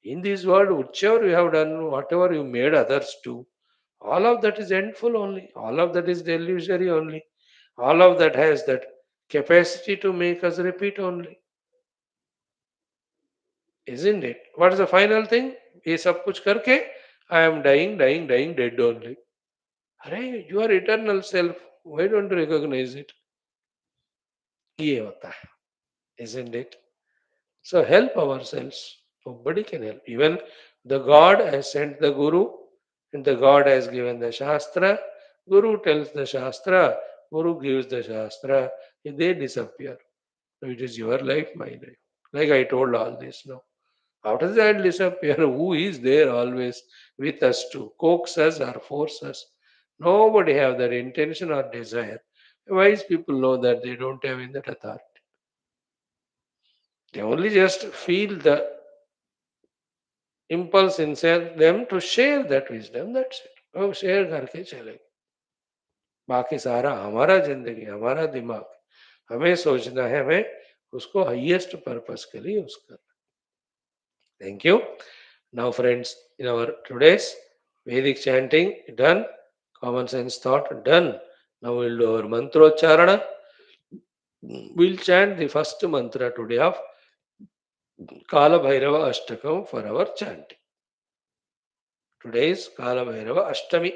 in this world, whichever you have done, whatever you made others do, all of that is endful only, all of that is delusory only, all of that has that capacity to make us repeat only, isn't it? What is the final thing? ये सब कुछ करके I am dying, dying, dying, dead only. अरे you are eternal self, why don't you recognize it? ये होता है, isn't it? So help ourselves. Nobody can help. Even the God has sent the Guru and the God has given the Shastra. Guru tells the Shastra, Guru gives the Shastra. They disappear. So it is your life, my life. Like I told all this now. How does that disappear? Who is there always with us to coax us or force us? Nobody have that intention or desire. Wise people know that they don't have in that authority. They only just feel the impulse inside them to share that wisdom. That's it. वो share करके चले. बाकी सारा हमारा जिंदगी, हमारा दिमाग, हमें सोचना है, हमें उसको हाईएस्ट पर्पस के लिए यूज करना. Thank you. Now, friends, in our today's Vedic chanting done, common sense thought done. Now we'll do our mantrocharana. We'll chant the first mantra today of Kala Bhairava Ashtakam for our chanting. Today is Kala Bhairava Ashtami.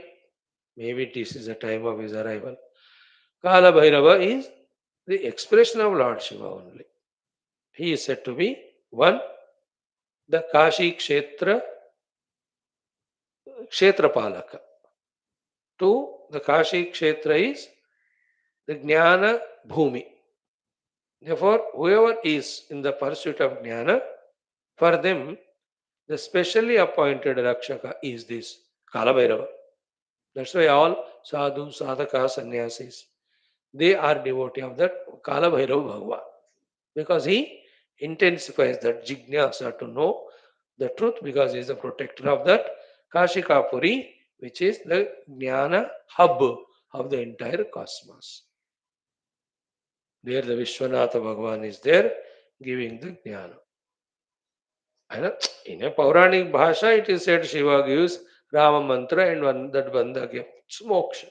Maybe this is the time of his arrival. Kala Bhairava is the expression of Lord Shiva only. He is said to be one, the Kashi Kshetra Palaka. Two, the Kashi Kshetra is the Jnana Bhumi. Therefore, whoever is in the pursuit of Jnana, for them, the specially appointed Rakshaka is this Kala Bhairava. That's why all sadhu, sadhaka, sannyasis, they are devotee of that Kala Bhairava Bhagavan. Because he intensifies that jignasa to know the truth, because he is the protector of that Kashikapuri, which is the Jnana hub of the entire cosmos. There the Vishwanatha Bhagavan is there giving the Jnana. And in a Puranic Bhasha, it is said Shiva gives Rama mantra and one that Bandha gives moksha.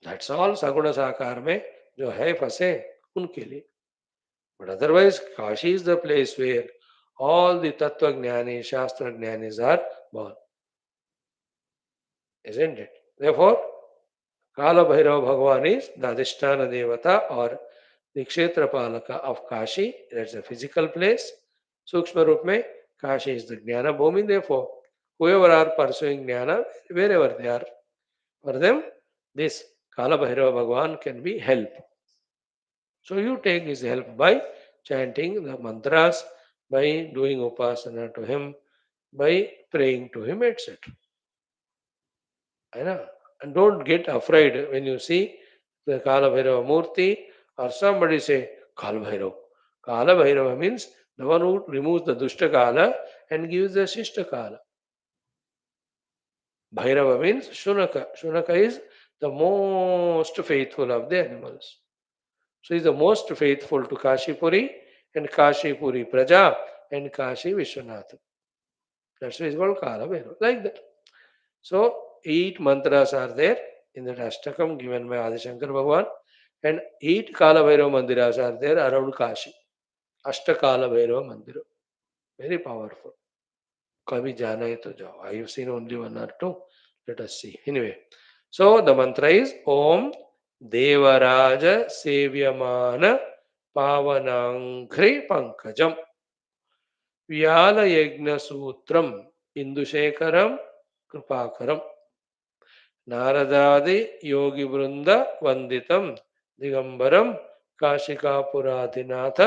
That's all Saguna Sakar में जो है फंसे उनके लिए. But otherwise, Kashi is the place where all the Tattva Jnani, Shastra Jnanis are born. Isn't it? Therefore, Kala Bhairava Bhagavan is the Adhisthana Devata or the Kshetra Palaka of Kashi. That's a physical place. Sukshma Rup mein, Kashi is the Jnana Bhumi. Therefore, whoever are pursuing Jnana, wherever they are, for them, this Kala Bhairava Bhagavan can be help. So you take his help by chanting the mantras, by doing upasana to him, by praying to him, etc. I know. And don't get afraid when you see the Kala Bhairava Murti or somebody say Kala Bhairava. Kala Bhairava means the one who removes the Dushta Kala and gives the Shishta Kala. Bhairava means Shunaka. Shunaka is the most faithful of the animals. So he is the most faithful to Kashipuri and Kashipuri Praja and Kashi Vishwanath. That's why it's called Kala Bhairava. Like that. So 8 mantras are there in that Ashtakam given by Adi Shankar Bhagavan, and 8 Kala Bhairava Mandiras are there around Kashi. Ashtakala Bhairava Mandira. Very powerful. Kabhi jana hai to jao. I have seen only 1 or 2. Let us see. Anyway. So the mantra is Om Devaraja Sevyamana Pavanangri Pankajam Vyala Yajna Sutram Indushekaram Krupakaram नारदादि योगी वृंद वंदितम दिगंबरम काशिकापुराधिनाथ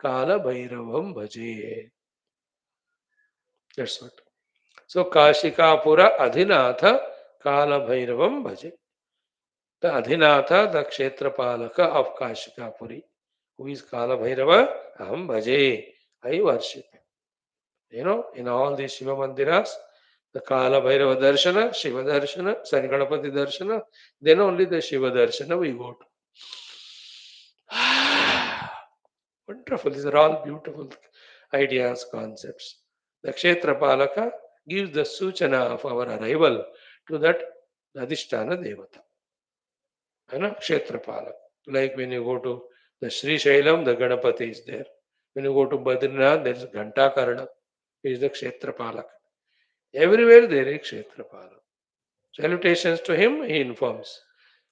काल भैरवम भजे. That's what. So Kashikapura Adhinath Kala Bhairavam Bhaje. The Adhinatha, the Kshetrapalaka of Kashikapuri, who is Kala Bhairava, Aham Bhaje. I worship. You know, in all these Shiva Mandiras, the Kala Bhairava Darshana, Shiva Darshana, Sanganapati Darshana, then only the Shiva Darshana we go to. Wonderful. These are all beautiful ideas, concepts. The Kshetra Palaka gives the Suchana of our arrival to that Adhisthana Devata. Kshetra Palaka. Like when you go to the Sri Shailam, the Ganapati is there. When you go to Badrinath, there is Ghantakarna. He is the Kshetra Palaka. Everywhere there is Kshetra Palaka. Salutations to him, he informs.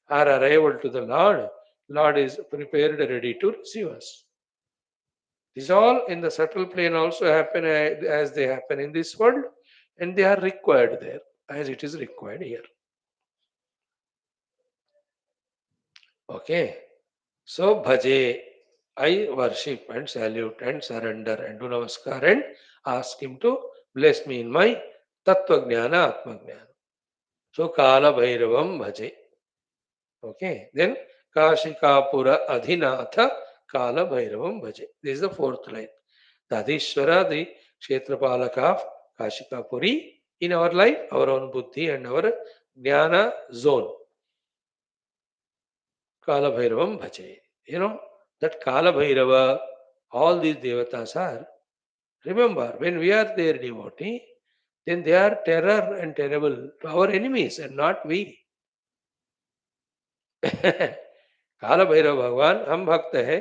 Our arrival to the Lord, Lord is prepared, ready to receive us. These all in the subtle plane also happen as they happen in this world, and they are required there as it is required here. Okay. So bhaje, I worship and salute and surrender and do namaskar and ask him to bless me in my tattva jnana, atma jnana. So kala bhairavam bhaje. Okay. Then Kashikapura Adhinatha Kala Bhairavam Bhaje. This is the 4th line. The Adhishwara, the Kshetrapalaka of Kashikapuri in our life, our own buddhi and our jnana zone. Kala Bhairavam Bhaje. You know, that Kala Bhairava, all these devatas are, remember, when we are their devotee, then they are terror and terrible to our enemies and not we. काल भैरव भगवान हम भक्त है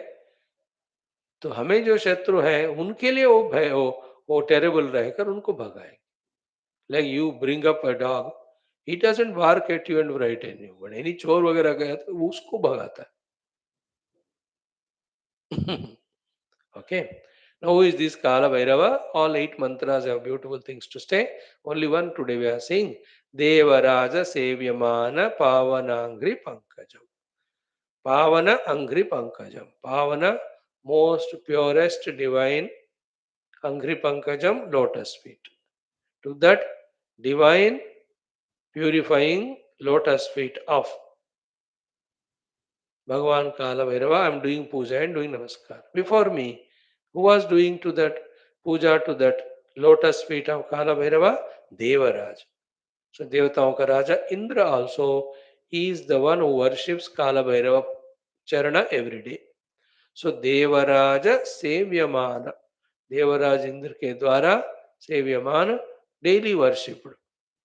तो हमें जो शत्रु है उनके लिए वो भय वो टेरेबल रहकर उनको भगाए. Like you bring up a dog, he doesn't bark at you and frighten you, but any चोर वगैरह गया तो वो उसको भगाता है. Okay. Now who is this Kala Bhairava? All 8 mantras have beautiful things to say. Only one today we are saying. Devaraja Sevyamana Pavanangri Pankajam. Pavana Angri Pankajam. Pavana, most purest divine, Angri Pankajam, lotus feet. To that divine purifying lotus feet of Bhagavan Kala Bhairava, I am doing puja and doing namaskar. Before me, who was doing to that puja to that lotus feet of Kala Bhairava? Devaraj. So Devataon ka Raja Indra also is the one who worships Kala Bhairava Charana every day. So Devaraja Sevyamana. Devaraj Indra ke द्वारा सेव्यमान daily worshipped.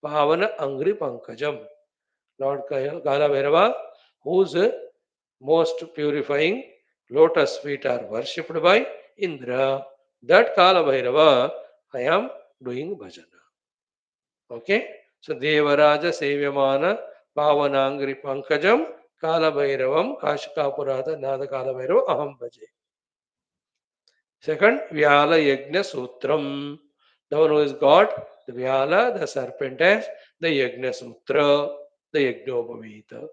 Pavana Angri Pankajam. Lord Kala Bhairava, whose most purifying Lotus feet are worshipped by Indra. That Kala Bhairava, I am doing bhajana. Okay? So Devaraja Sevyamana Pavanangri Pankajam Kala Bhairavam Kashikapurata Nada Kala Bhairava Aham Bhaje. Second, Vyala Yajna Sutram. The one who has got the Vyala, the serpent has the Yajna Sutra, the Yajnopavita.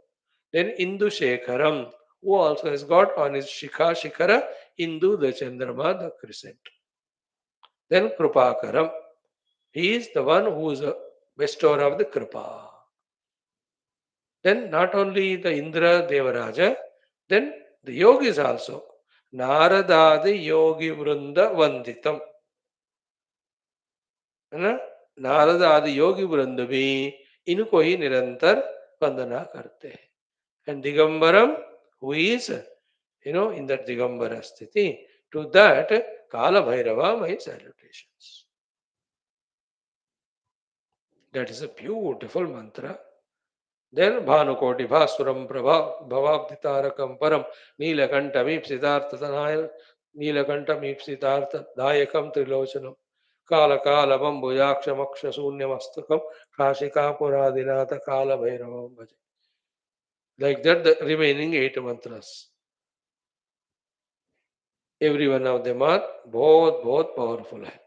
Then Indu Shekharam, who also has got on his Shikara, Indu the Chandrama, the crescent. Then Krupakaram, he is the one who is a bestower of the Kripa. Then not only the Indra Devaraja, then the yogis also. Naradadi Yogi Vrunda Vanditam. है ना? नारद आदि योगी वृंद भी इनको ही निरंतर वंदना करते हैं. And Digambaram, who is, in that Digambara sthiti, to that Kala Bhairava, my salutations. That is a beautiful mantra. Then Bhanukoti Bhasuram Prabha Bhavabditarakam Param Neelakantam Ipsiddhartha Tanaya Neelakantam Ipsiddhartha Dayakam Trilochanam Kala Kala Bambuyaksha Maksha Sunyamastakam Kashika Puradinata Kala Bhairavam Bhaja. Like that, the remaining 8 mantras. Every one of them are बहुत powerful है.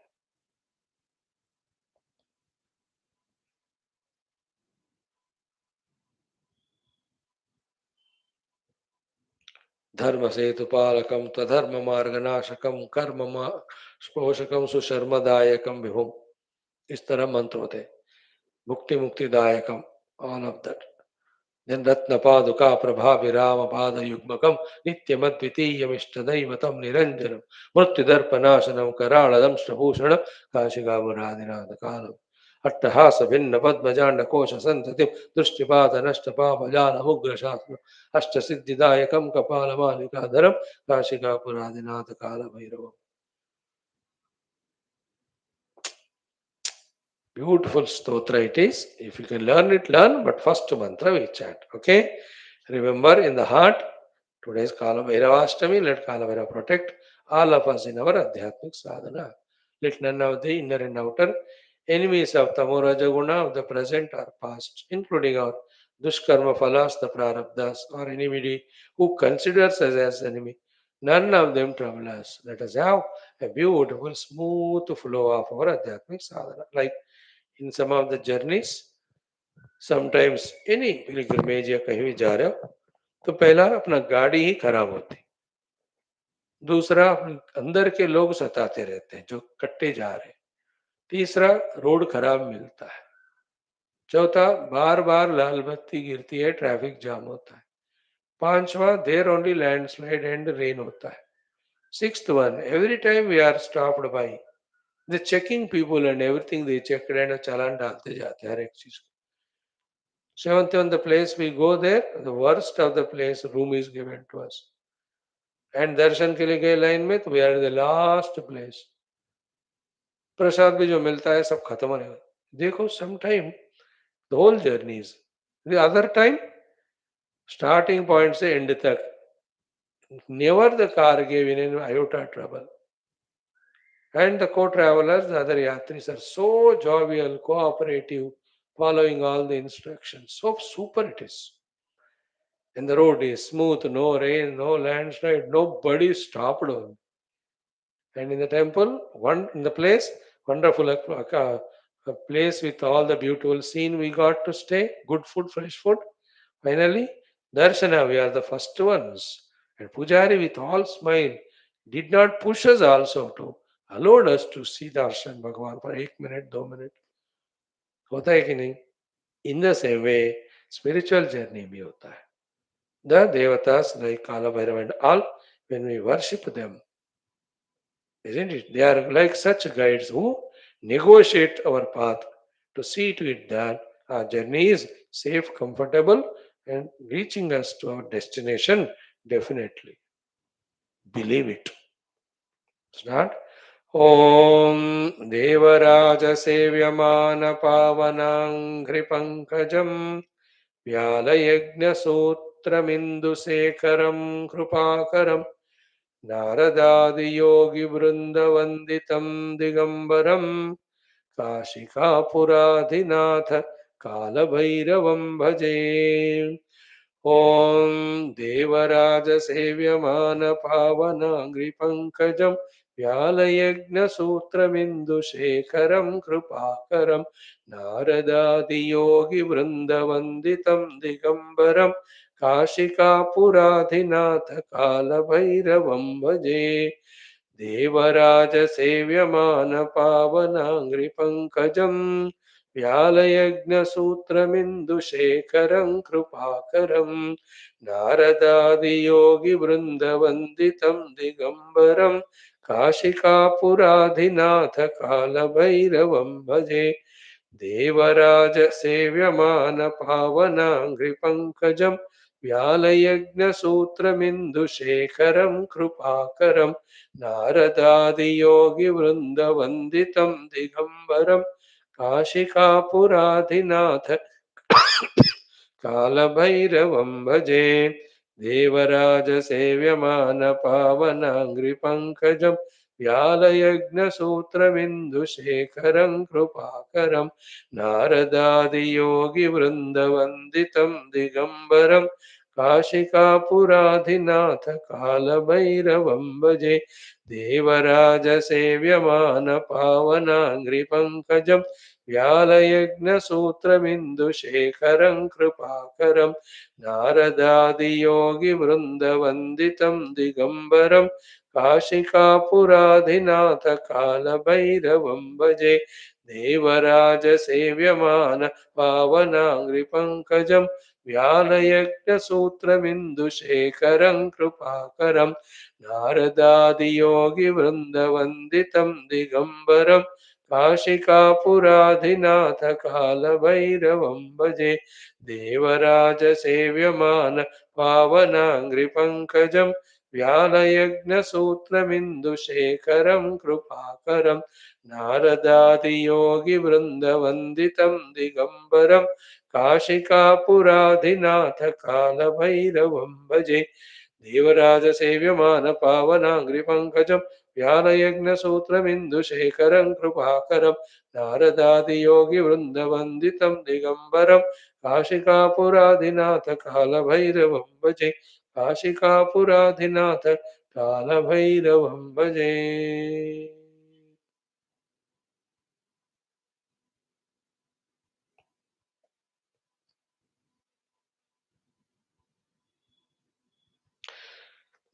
धर्म सेतुपालकम तधर्म मार्गनाशकम कर्म पोषकम सुशर्मदायकम विभुम. इस तरह मंत्र होते. मुक्ति मुक्तिदायकम, all of that. Then Ratna Paduka Prabha Virama Pada Yugmakam Nityamad Iഷ്ടदैवतम निरंजनम मृत्युदर्पनाशनम कराళदम श्रभूषणम काशिकामुरादिनाथ कालम अट्टहास भिन्न पद्मजांड कोश संततिम दृष्टिपात नष्ट पापजाल मुग्र शास्त्र अष्ट सिद्धिदायकम कपालमालिकाधरम काशिकापुरादिनाथ काल भैरवम. Beautiful stotra it is. If you can learn it, learn. But first mantra we chant. Okay? Remember in the heart, today is Kala Bhairavashtami. Let Kala Bhairava protect all of us in our Adhyatmic sadhana. Let none of the inner and outer enemies of Tamoraja Guna of the present or past, including our Dushkarma Phalas, the Prarabdhas, or anybody who considers us as enemy, none of them trouble us. Let us have a beautiful, smooth flow of our Adhyatmic sadhana. Like in some of the journeys, sometimes any pilgrimage या कहीं भी जा रहे हो तो पहला अपना गाड़ी ही खराब होती, दूसरा अंदर के लोग सताते रहते हैं जो कट्टे जा रहे हैं, तीसरा रोड खराब मिलता है, चौथा बार बार लाल बत्ती गिरती है, ट्रैफिक जाम होता है, पांचवा there only landslide and rain होता है, sixth one every time we are stopped by the checking people and everything they check and चालान डालते जाते हैं हर एक चीज. Seventh one, the place we go there, the worst of the place room is given to us. And दर्शन के लिए गए line में तो we are in the last place. प्रसाद भी जो मिलता है सब खत्म होने वाला. देखो sometime the whole journey is. The other time starting point से end तक never the car gave in an iota trouble. And the co-travelers, the other yatris are so jovial, cooperative, following all the instructions. So super it is. And the road is smooth, no rain, no landslide, nobody stopped. And in the temple, in the place, wonderful a place with all the beautiful scene we got to stay, good food, fresh food. Finally, Darshana, we are the first ones. And Pujari with all smile did not push us also to allowed us to see Darshan Bhagavan for 1 minute, 2 minutes. होता है कि नहीं? In the same way, spiritual journey भी होता है. The devatas like Kala Bhairava and all, when we worship them, isn't it? They are like such guides who negotiate our path to see to it that our journey is safe, comfortable, and reaching us to our destination definitely. Believe it. Start. Om Devaraja Sevyamana Pavanangri Pankajam Vyalayajna Sutramindu Sekaram Krupakaram नारदादियोगिवृन्दवन्दितं दिगम्बरं काशिकापुराधिनाथ कालभैरवं भजे। ॐ देवराजसेव्यमानपावनाङ्घ्रिपङ्कजं व्यालयज्ञसूत्रमिन्दुशेखरं कृपाकरं नारदादियोगिवृन्दवन्दितं दिगम्बरं काशिकापुराधिनाथ कालभैरवं भजे। देवराजसेव्यमानपावनाङ्घ्रिपङ्कजं व्यालयज्ञसूत्रमिन्दुशेखरं कृपाकरं नारदादियोगिवृन्दवन्दितं दिगम्बरं काशिकापुराधिनाथ कालभैरवं भजे। देवराजसेव्यमानपावनाङ्घ्रिपङ्कजं व्यालयज्ञसूत्रमिन्दुशेखरं कृपाकरं नारदादियोगिवृन्दवन्दितं दिगम्बरं काशिकापुराधिनाथ कालभैरवं भजे। देवराजसेव्यमानपावनाङ्घ्रिपङ्कजं व्यालयज्ञसूत्रमिन्दुशेखरं कृपाकरं नारदादियोगिवृन्दवन्दितं दिगम्बरं काशिकापुराधिनाथ कालभैरवं भजे। देवराजसेव्यमानपावनाङ्घ्रिपङ्कजं व्यालयज्ञसूत्रमिन्दुशेखरं कृपाकरं नारदादियोगिवृन्दवन्दितं दिगम्बरं काशिकापुराधिनाथ कालभैरवं भजे। देवराजसेव्यमान पावनाङ्घ्रिपङ्कजं व्यालयज्ञसूत्रमिन्दुशेखरं कृपाकरं नारदादियोगिवृन्दवन्दितं दिगम्बरं काशिकापुराधिनाथ कालभैरवं भजे। देवराजसेव्यमान पावनाङ्घ्रिपङ्कजं व्यालयज्ञसूत्रमिन्दुशेखरं कृपाकरं नारदादियोगिवृन्दवन्दितं दिगम्बरं काशिकापुराधिनाथ कालभैरवं भजे। देवराजसेव्यमानपावनाङ्घ्रिपङ्कजं व्यालयज्ञसूत्रमिन्दुशेखरं कृपाकरं नारदादियोगिवृन्दवन्दितं दिगम्बरं काशिकापुराधिनाथ कालभैरवं भजे। काशिकापुराधिनाथ कालभैरवं भजे।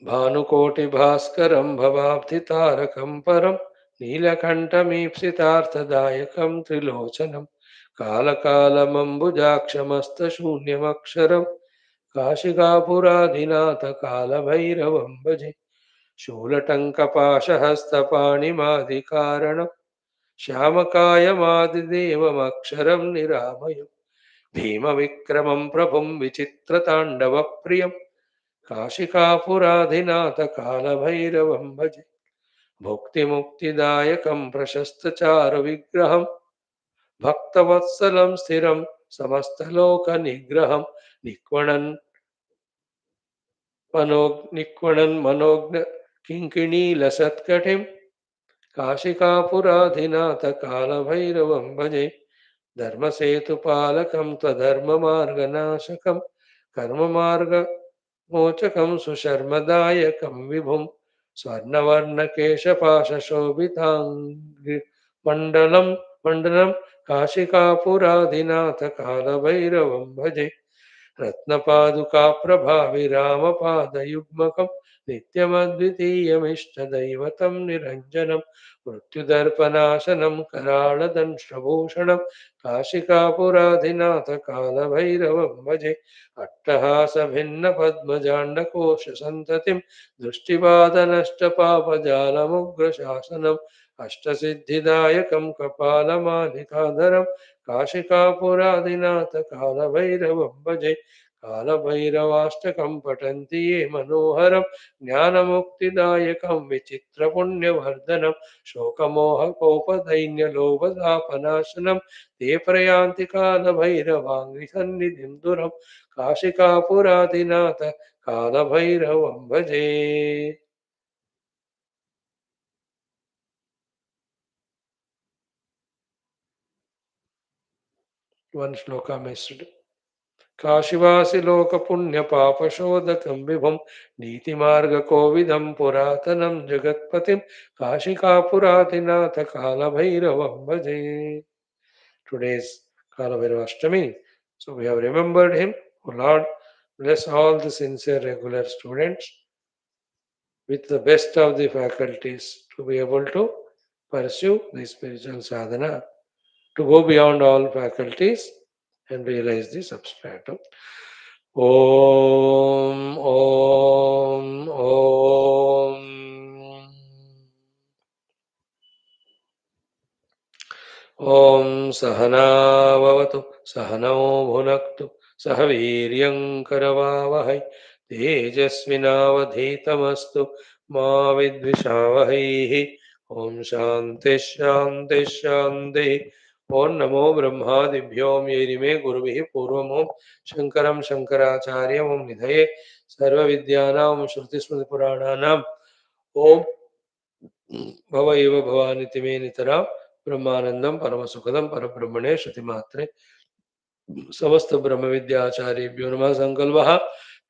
भानुकोटिभास्करं भवाब्धितारकं परं नीलकण्ठमीप्सितार्थदायकं त्रिलोचनं कालकालमम्बुजाक्षमस्तशून्यमक्षरं काशिकापुराधिनाथ कालभैरवं भजे। शूलटङ्कपाशहस्तपाणिमादिकारणं श्यामकायमादिदेवमक्षरं निरामयं भीमविक्रमं प्रभुं विचित्रताण्डवप्रियं काशिकापुराधिनाथ कालभैरवं भजे। भुक्तिमुक्तिदायकं प्रशस्तचारुविग्रहं भक्तवत्सलं स्थिरं समस्तलोकनिग्रहं निक्वणन् मनोज्ञ किङ्किणीलसत्कटिं काशिकापुराधिनाथ कालभैरवं भजे। धर्मसेतुपालकं त्वधर्ममार्गनाशकं कर्ममार्गमोचकं सुशर्मदायकं विभुं स्वर्णवर्णकेशपाशशोभिताङ्गमण्डलं मण्डलं काशिकापुराधिनाथ कालभैरवं भजे। रत्नपादुकाप्रभाविरामपादयुग्मकं नित्यमद्वितीयमिष्टदैवतं निरञ्जनं मृत्युदर्पनाशनं कराळदंष्ट्रभूषणं काशिकापुराधिनाथ कालभैरवं भजे। अट्टहासभिन्नपद्मजाण्डकोशसन्ततिं दृष्टिपादनष्टपापजालमुग्रशासनम् अष्टसिद्धिदायकं कपालमालिकाधरं काशिकापुराधिनाथ कालभैरवं भजे। कालभैरवाष्टकं पठन्ति ये मनोहरं ज्ञानमुक्तिदायकं विचित्रपुण्यवर्धनं शोकमोहकोपदैन्यलोभतापनाशनं ते प्रयान्ति कालभैरवाङ्घ्रिसन्निधिं दुरं काशिकापुराधिनाथ कालभैरवं भजे। one shloka missed. काशिवासि लोकपुण्यपापशोधकं विभुं नीतिमार्गकोविदं पुरातनं जगत्पतिं काशिकापुरातिनाथ कालभैरवं भजे. Today's Kalabhairavashtami. So we have remembered him. O Lord, bless all the sincere regular students with the best of the faculties to be able to pursue the spiritual sadhana, to go beyond all faculties and realize the substratum. Om, Om, Om. ॐ सहनाववतु सहनौ भुनक्तु सह वीर्यङ्करवावहै तेजस्विनावधीतमस्तु मा विद्विषावहैः ॐ शान्तिः शान्तिः शान्तिः ॐ नमो ब्रह्मादिभ्यो येरिमे गुरुभिः पूर्वमों शङ्करं शङ्कराचार्यं निधये सर्वविद्यानां श्रुतिस्मृतिपुराणानाम् ॐ भव एव भवानिति मे नितरां ब्रह्मानंदम परम सुखदम पर ब्रह्मणे श्रुतिमात्रे समस्त ब्रह्म विद्याचार्येभ्यो नमः संकल्पः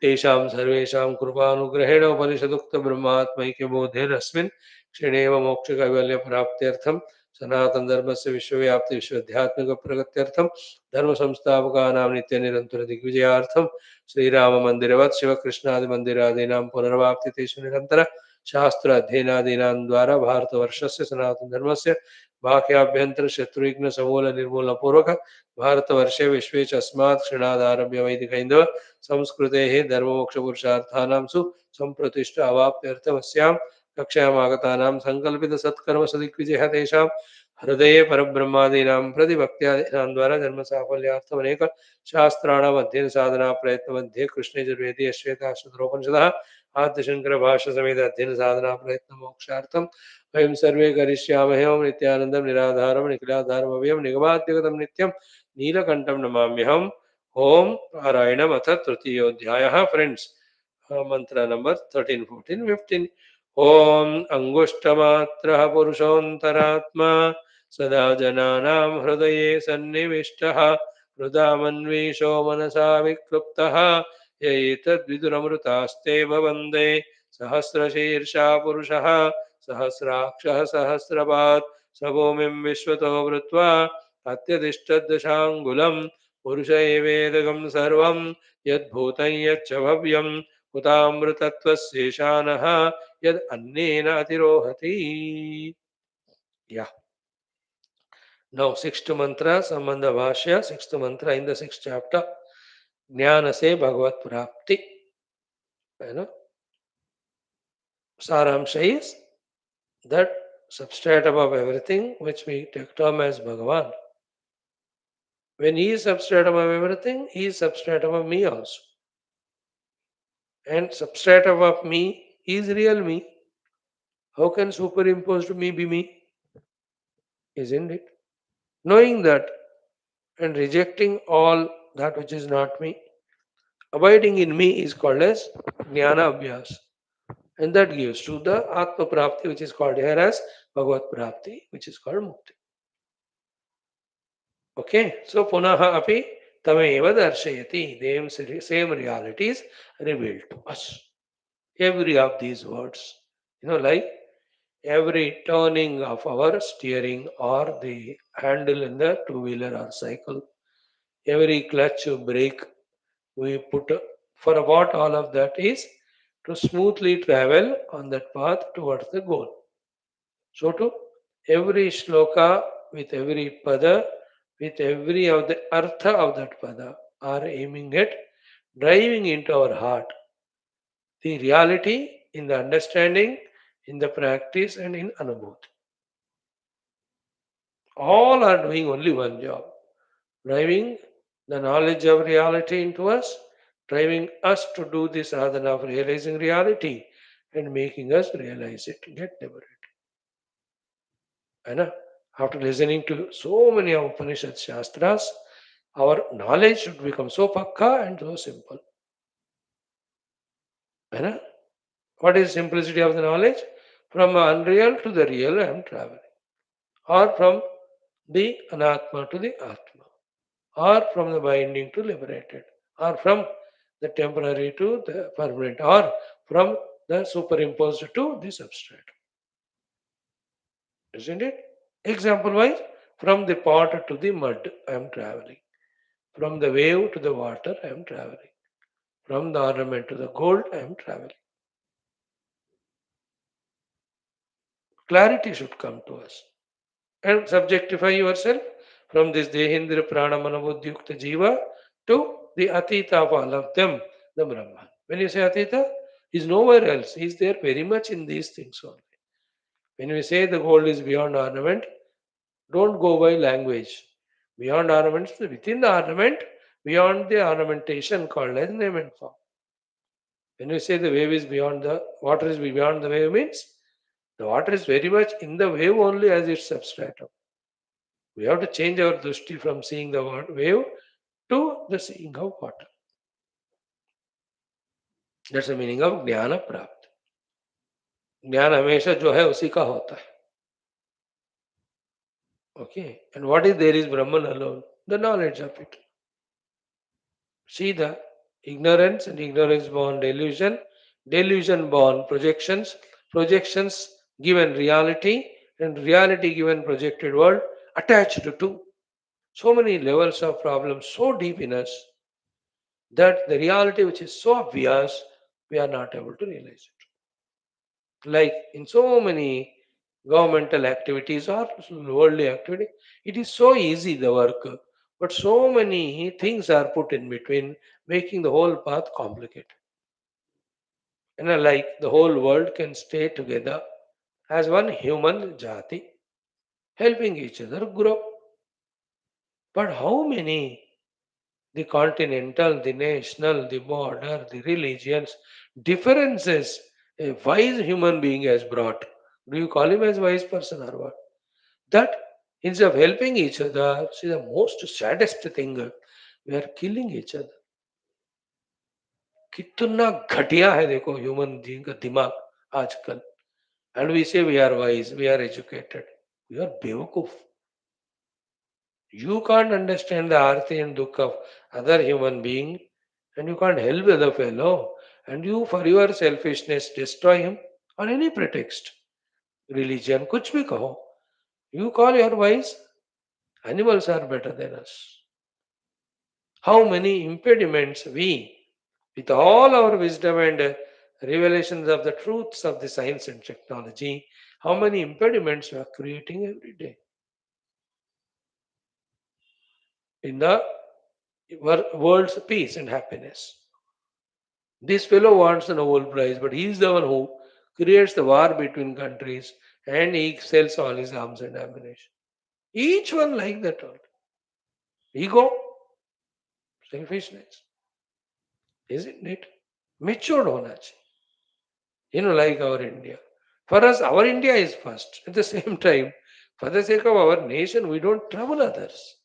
तेषां सर्वेषां कृपानुग्रहेण उपनिषदुक्त ब्रह्मात्मैक्य बोधेरस्मिन् क्षणेव मोक्ष कैवल्य प्राप्त्यर्थं सनातन धर्मस्य विश्वव्याप्ति विश्वध्यात्मिक प्रगत्यर्थं धर्म संस्थापकानां नित्य निरंतर दिग्विजयार्थं श्रीराम मंदिरवत् शिव कृष्णादि मंदिरादीनां पुनर्वाप्ति तेषु निरंतर शास्त्र अध्ययनादीनां द्वारा भारतवर्षस्य सनातन धर्मस्य बाह्याभ्यंतर शत्रुघ्न समूल निर्मूलन पूर्वक भारतवर्षे विश्वे च अस्मात् क्षणादारभ्य वैदिकैन्दव संस्कृतेः धर्ममोक्षपुरुषार्थानां सुसम्प्रतिष्ठ अवाप्त्यर्थमस्यां कक्षायाम् आगतानां सङ्कल्पितसत्कर्म सदिग्विजयः तेषां हृदये परब्रह्मादीनां प्रतिभक्त्यादीनां द्वारा जन्मसाफल्यार्थम् अनेक शास्त्राणाम् अध्ययन साधना प्रयत्नमध्ये कृष्णयजुर्वेदीय श्वेताश्वतरोपनिषदः आद्यशङ्कर भाष्य समेत अध्ययन साधना प्रयत्न मोक्षार्थं वयं सर्वे करिष्यामहे ओं नित्यानन्दं निराधारं निखिलाधारम् अव्ययं निगमाद्यगतं नित्यं नीलकण्ठं नमाम्यहम् ओम पारायणम् अथ तृतीयोऽध्यायः फ्रेंड्स मंत्र नंबर 13 14 15 ओम अंगुष्ठमात्रः पुरुषोऽन्तरात्मा सदा जनानां हृदये सन्निविष्टः हृदामन्वीषो मनसा विक्लुप्तः य एतद्विदुरमृतास्ते भवन्ते सहस्रशीर्षा पुरुषः सहस्राक्षः सहस्रपात् स भूमिं विश्वतो वृत्वा अत्यतिष्ठद्दशाङ्गुलम् पुरुष एवेदकं सर्वं यद्भूतं यच्च भव्यं उतामृतत्वस्येषानः यद् अन्नेन अतिरोहति. Yeah. Now, sixth mantra, Sambandha Bhashya, sixth mantra in the sixth chapter, Jnana se Bhagavat Prapti. You know, Saramsha is that substrate above everything, which we take term as Bhagavan. When he is substrate above everything, he is substrate above me also. And substrate above me is real me. How can superimposed me be me? Isn't it? Knowing that and rejecting all that which is not me, abiding in me is called as Jnana Abhyas. And that gives to the Atma Prapti, which is called here as Bhagavat Prapti, which is called Mukti. Okay, so Punaha api tameva darshayati. The same realities revealed to us. Every of these words, like every turning of our steering or the handle in the two-wheeler or cycle, every clutch brake we put, for what all of that is to smoothly travel on that path towards the goal. So to every shloka, with every pada, with every of the artha of that pada are aiming at driving into our heart the reality in the understanding, in the practice and in anubhuti. All are doing only one job, driving the knowledge of reality into us, driving us to do the sadhana of realizing reality and making us realize it, get liberated. And after listening to so many of Upanishad Shastras, our knowledge should become so pakka and so simple. And what is simplicity of the knowledge? From unreal to the real I am traveling. Or from the anatma to the atma. or from the binding to liberated, or from the temporary to the permanent, or from the superimposed to the substrate. Isn't it? Example wise, from the pot to the mud, I am traveling. From the wave to the water, I am traveling. From the ornament to the gold, I am traveling. Clarity should come to us. And subjectify yourself from this Dehendra Prana Manabuddhyukta Jiva to the Atita of all of them, the Brahman. When you say Atita, he's nowhere else. He's there very much in these things only. When we say the gold is beyond ornament, don't go by language. Beyond ornaments, within the ornament, beyond the ornamentation called as name and form. When we say the wave is beyond the water is beyond the wave means the water is very much in the wave only as its substratum. We have to change our drushti from seeing the wave to the seeing of water. That's the meaning of ज्ञान प्राप्त. ज्ञान हमेशा जो है उसी का होता है. Okay. And what is there is Brahman alone? The knowledge of it. See the ignorance and ignorance born delusion, delusion born projections, projections given reality, and reality given projected world attached to so many levels of problems so deep in us that the reality which is so obvious, we are not able to realize it. Like in so many governmental activities or worldly activity, it is so easy the work, but so many things are put in between, making the whole path complicated. And like the whole world can stay together as one human jati, helping each other grow. But how many the continental, the national, the border, the religions, differences a wise human being has brought. Do you call him as wise person or what? That instead of helping each other, see the most saddest thing, we are killing each other. कितना घटिया है देखो human being का दिमाग आजकल. And we say we are wise, we are educated. We are bewakoof. You can't understand the arti and dukh of other human being, and you can't help the other fellow, and you for your selfishness destroy him on any pretext. Religion, kuch bhi kaho. You call your wise, animals are better than us. How many impediments we, with all our wisdom and revelations of the truths of the science and technology, how many impediments we are creating every day in the world's peace and happiness. This fellow wants the Nobel Prize, but he is the one who creates the war between countries and he sells all his arms and ammunition. Each one like that all. Ego, selfishness, isn't it? Matured hona chahiye. Like our India. For us, our India is first. At the same time, for the sake of our nation, we don't trouble others.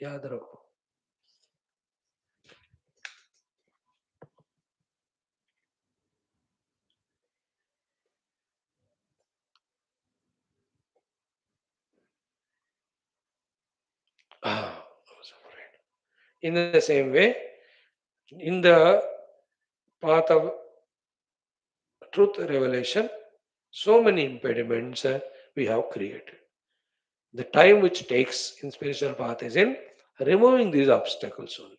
याद रखो. I was afraid. In the same way, in the path of truth revelation, so many impediments we have created. The time which takes in spiritual path is in removing these obstacles only.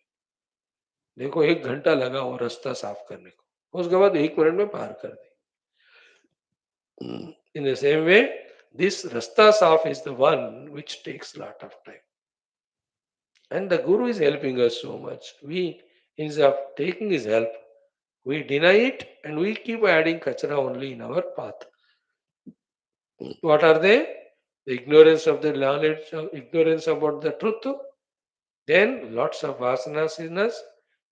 देखो 1 घंटा लगा वो रास्ता साफ करने को, उसके बाद 1 मिनट में पार कर दी. In the same way, this rasta saf is the one which takes lot of time. And the Guru is helping us so much. We, instead of taking his help, we deny it and we keep adding kachara only in our path. What are they? The ignorance of the knowledge, ignorance about the truth, then lots of vasanas in us,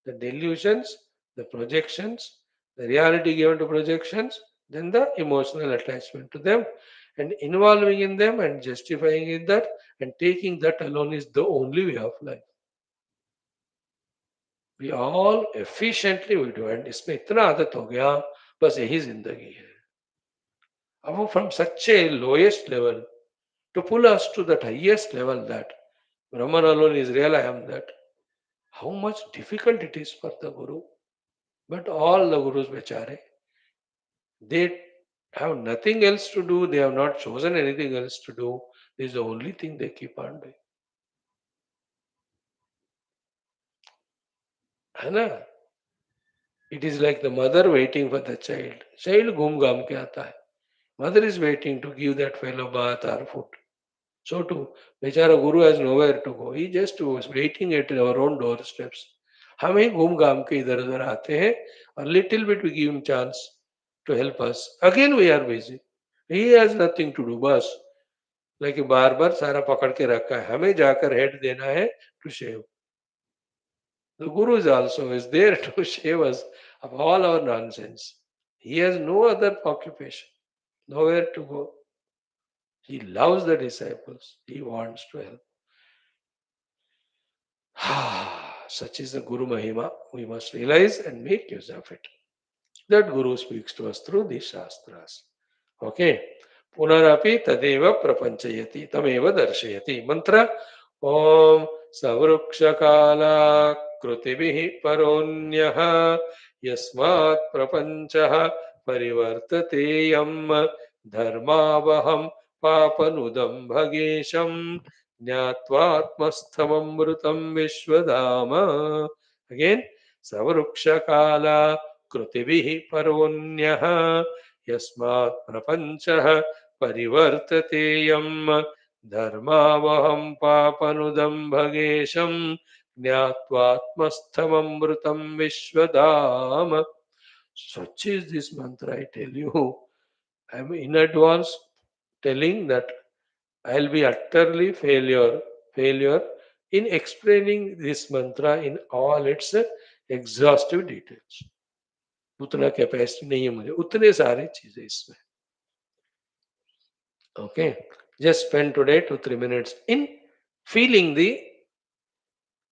the delusions, the projections, the reality given to projections, then the emotional attachment to them, and involving in them and justifying in that and taking that alone is the only way of life. We all efficiently we do, and इसमें इतना आदत हो गया बस यही जिंदगी है. अब from such a lowest level to pull us to that highest level that Brahman alone is real, I am that. How much difficult it is for the Guru. But all the Gurus, bechare, they have nothing else to do. They have not chosen anything else to do. This is the only thing they keep on doing. है ना? It is like the mother waiting for the child. Child घूम घाम के आता है. Mother is waiting to give that fellow bath or food. So too, बेचारा Guru has nowhere to go. He just was waiting at our own doorsteps. हम ही घूम घाम के इधर उधर आते हैं. A little bit we give him chance to help us. Again we are busy. He has nothing to do. बस लेकिन बार बार सारा पकड़ के रखा है. हमें जाकर हेड देना है to shave. The Guru is also is there to shave us of all our nonsense. He has no other occupation, nowhere to go. He loves the disciples. He wants to help. Such is the Guru Mahima. We must realize and make use of it. That Guru speaks to us through these Shastras. Okay. Punarapi tadeva prapanchayati tameva darshayati. Mantra Om Savrukshakala Krutibihi Paronyah Yasmat Prapanchah Parivartate Yam Dharmavaham Papanudam Bhagesham Jnatvatmasthamamrutam Vishwadama. Again, Savrukshakala Krutibihi Paronyah Yasmat Prapanchah Parivartate Yam Dharmavaham papanudam bhagesham jnatvatmasthamamrutam vishwadam. Such is this mantra, I tell you. I am in advance telling that I will be utterly failure in explaining this mantra in all its exhaustive details. उतना capacity नहीं है मुझे, उतने सारी चीजें इसमें. Okay, just spend today 2-3 minutes in feeling the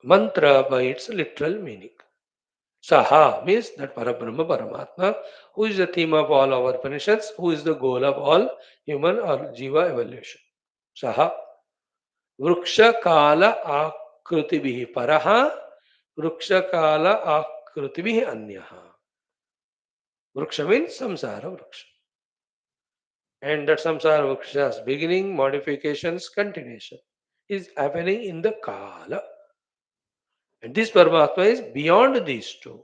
mantra by its literal meaning. Saha means that Parabrahma Paramatma, who is the theme of all our Upanishads, who is the goal of all human or Jiva evolution. Saha Vruksha Kala Akrutibihi Paraha Vruksha Kala Akrutibihi Anyaha. Vruksha means Samsara Vruksha. And that samsara vriksha's beginning, modifications, continuation is happening in the Kala. And this Paramatma is beyond these two.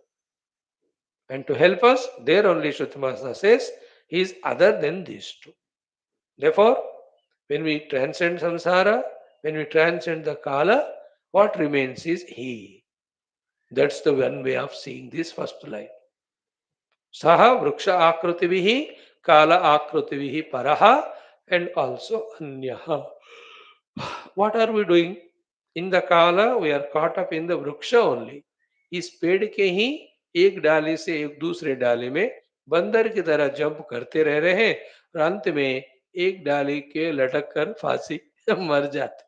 And to help us, there only Shruti says, he is other than these two. Therefore, when we transcend samsara, when we transcend the Kala, what remains is he. That's the one way of seeing this first line. Saha vriksha akrutivihi, Kala akrutivihi paraha, and also anyaha. What are we doing? In the Kala, we are caught up in the vriksha only. इस पेड़ के ही एक डाली से एक दूसरे डाली में बंदर की तरह जंप करते रह रहे हैं और अंत में एक डाली के लटक कर फांसी मर जाते.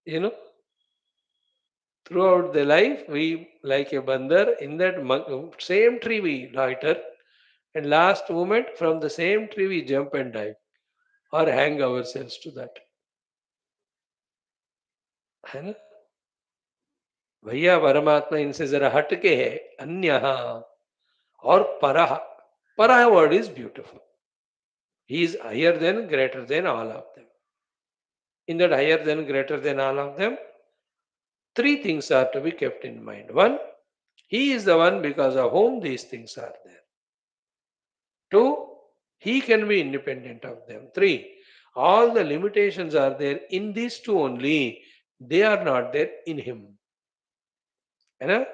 You know, throughout the life, we like a bandar in that same tree we loiter, and last moment from the same tree we jump and dive or hang ourselves to that. है ना? भैया परमात्मा इनसे जरा हटके है. अन्य और परह. Parah word is beautiful. He is higher than, greater than all of them. In that higher than, greater than all of them, three things are to be kept in mind. One, he is the one because of whom these things are there. Two, he can be independent of them. Three, all the limitations are there in these two only. They are not there in him. You know?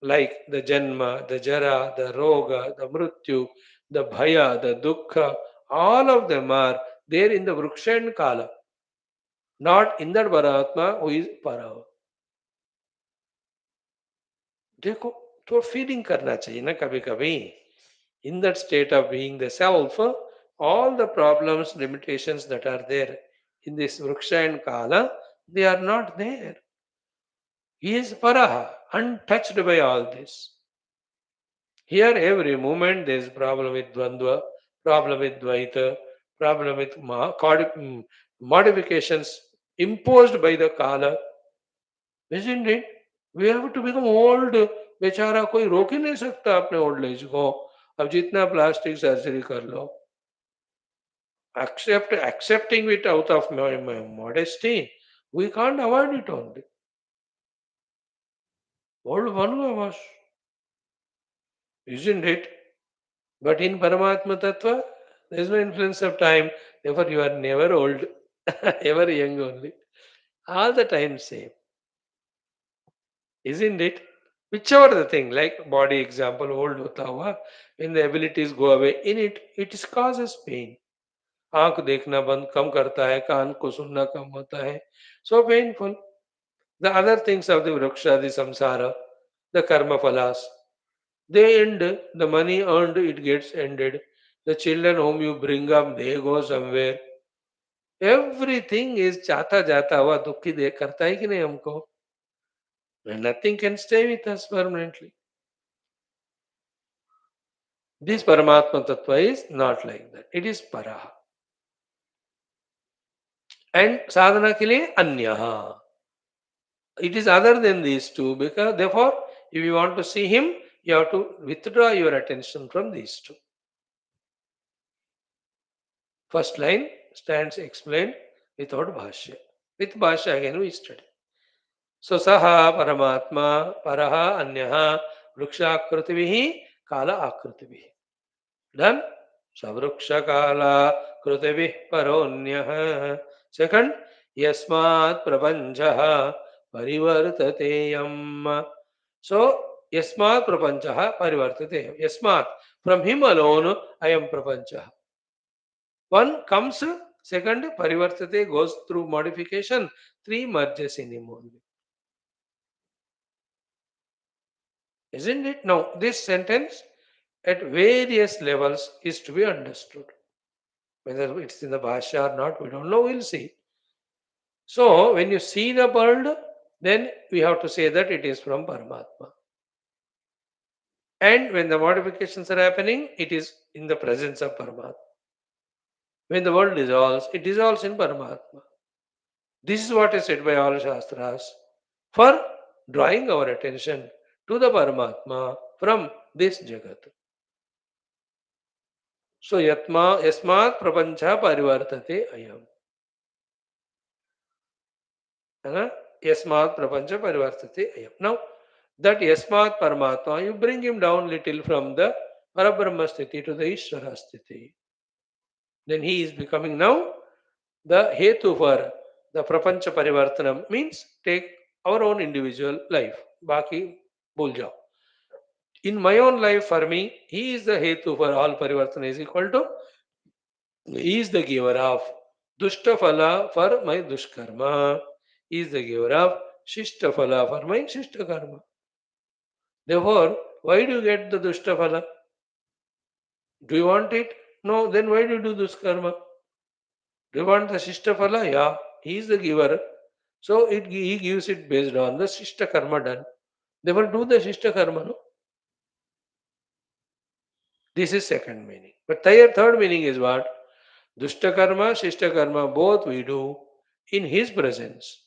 Like the Janma, the Jara, the Roga, the Mrityu, the Bhaya, the Dukkha, all of them are there in the Vriksha and Kala. Not in that Paramatma who is Para. देखो तो feeling करना चाहिए ना कभी कभी. In that state of being the self, all the problems, limitations that are there in this Vriksha and Kala, they are not there. He is Paraha, untouched by all this. Here, every moment there is problem with Dvandva, problem with Dvaita, problem with modifications imposed by the Kala, isn't it? We have to become old. बेचारा कोई रोक ही नहीं सकता अपने old age को. अब जितना plastic surgery कर लो, accepting it out of modesty, we can't avoid it only. Old one of us, isn't it? But in Paramatma Tattva, there is no influence of time. Therefore, you are never old, ever young only. All the time same, isn't it? Whichever the thing, like body example, old hota hua, when the abilities go away, in it is causes pain. आंख देखना बंद कम करता है, कान को सुनना कम होता है. So painful. The other things of the vriksha, the samsara, the karma phalas, they end. The money earned, it gets ended. The children whom you bring up, they go somewhere. Everything is चाहता जाता हुआ दुखी दे करता है कि नहीं हमको. And nothing can stay with us permanently. This Paramatma Tattva is not like that. It is Paraha. And sadhana के लिए अन्यहा. It is other than these two, because therefore, if you want to see him, you have to withdraw your attention from these two. First line stands explained without bhashya. With bhashya again we study. So saha paramatma paraha anyaha vrukshakrutivih kala akrutivi. Done? Savruksha kala krutivi paronyah. Second, yasmat prapanchaha parivartate yam. So yasmat prapanchaha parivartate. Yasmat, from him alone I am prapanchaha. One comes, second parivartate goes through modification, three merges in him only. Isn't it? Now, this sentence at various levels is to be understood. Whether it's in the Bhashya or not, we don't know, we'll see. So, when you see the world, then we have to say that it is from Paramatma. And when the modifications are happening, it is in the presence of Paramatma. When the world dissolves, it dissolves in Paramatma. This is what is said by all Shastras for drawing our attention to the Paramatma from this Jagat. So, yasmat prapancha parivartate ayam. Yasmat prapancha parivartate ayam. Now, that yasmat Paramatma, you bring him down little from the Parabrahma sthiti to the Ishvara sthiti. Then he is becoming now the hetu for the prapancha parivartanam, means take our own individual life. Baki bhul jao. In my own life, for me, he is the hetu for all parivartana is equal to, he is the giver of dushta phala for my dushkarma. He is the giver of shishta phala for my shishta karma. Therefore, why do you get the dushta phala? Do you want it? No, then why do you do dushkarma? Do you want the shishta phala? Yeah, he is the giver. So he gives it based on the shishta karma done. Therefore, do the shishta karma. No? This is second meaning. But third meaning is what? Dushta karma, shishta karma, both we do in his presence.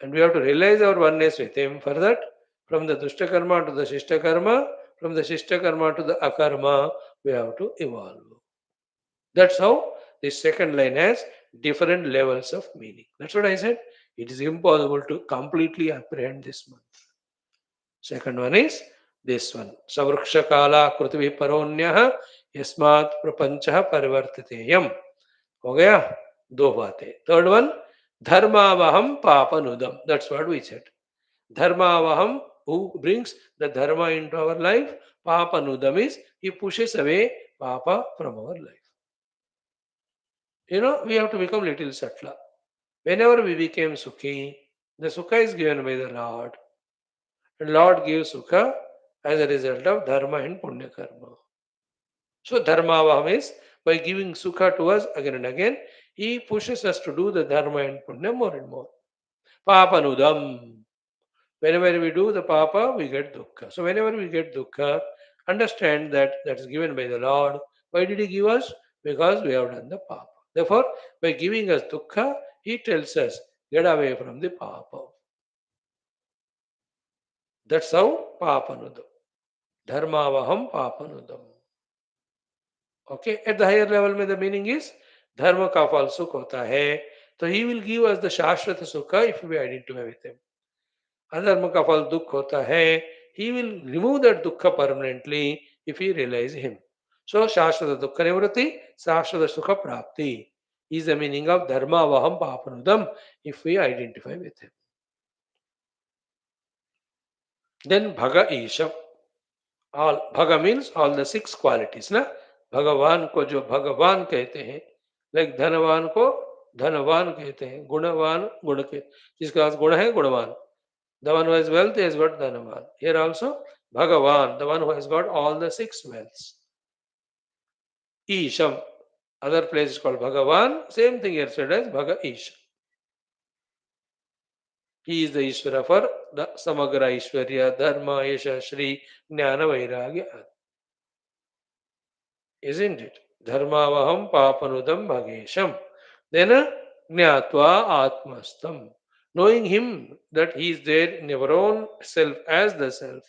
And we have to realize our oneness with him. For that, from the dushta karma to the shishta karma, from the shishta karma to the akarma, we have to evolve. That's how this second line has different levels of meaning. That's what I said. It is impossible to completely apprehend this month. Second one is this one. Savruksha kala krutivi paronyah yasmat prapanchah parivartiteyam. हो गया दो बातें. Third one, dharmavaham papanudam. That's what we said. Dharmavaham, who brings the dharma into our life. Papanudam is he pushes away papa from our life. We have to become little subtler. Whenever we became sukhi, the sukha is given by the Lord. And Lord gives sukha as a result of dharma and punya karma. So dharmavaham is by giving sukha to us again and again, he pushes us to do the dharma and punya more and more. Papanudam. Whenever we do the papa, we get dukkha. So whenever we get dukkha, understand that that is given by the Lord. Why did he give us? because we have done the papa. Therefore, by giving us dukkha, he tells us, get away from the papa. That's how papanudam. Dharmavaham papanudam. Okay, at the higher level, में the meaning is dharma का फल सुख होता है. So he will give us the शाश्वत sukha if we identify with him. अधर्म का फल दुख होता है. He will remove that dukkha permanently if we realize him. So शाश्वत दुख निवृत्ति, शाश्वत सुख प्राप्ति is the meaning of dharma vaham papanudam if we identify with him. Then bhaga isham. All bhaga means all the six qualities. ना भगवान को जो भगवान कहते हैं, लाइक धनवान को धनवान कहते हैं, गुणवान गुण के जिसके पास गुण है गुणवान. The one who has wealth has got dhanavan. Here also Bhagavan, the one who has got all the six wealths. Isham, other place is called Bhagavan, same thing here said as Bhaga Isham. He is the Ishvara for the Samagra Ishwarya, Dharma, Yasha, Shri, Jnana, Vairagya. Isn't it? Dharmavaham papanudam bhagesham. Then Jnatva Atmastam. Knowing him that he is there in our own self as the self.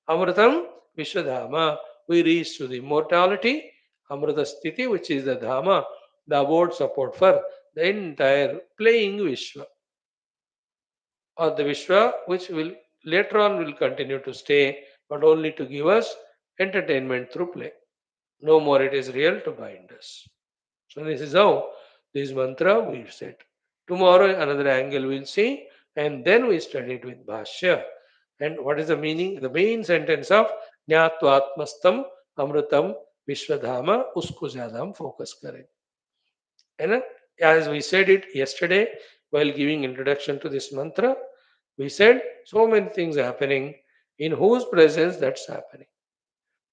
Amritam Vishwadhama. We reach to the immortality. Amrita Sthiti, which is the Dhama, the abode support for the entire playing Vishwa. Or the Vishwa, which will later on will continue to stay, but only to give us entertainment through play. No more it is real to bind us. So this is how this mantra we said. Tomorrow another angle we'll see, and then we study it with Bhashya. And what is the meaning? The main sentence of Jnatvatmastam Amritam Vishwadhama, usko zyada hum focus kare. And as we said it yesterday while giving introduction to this mantra, we said so many things happening. In whose presence that's happening?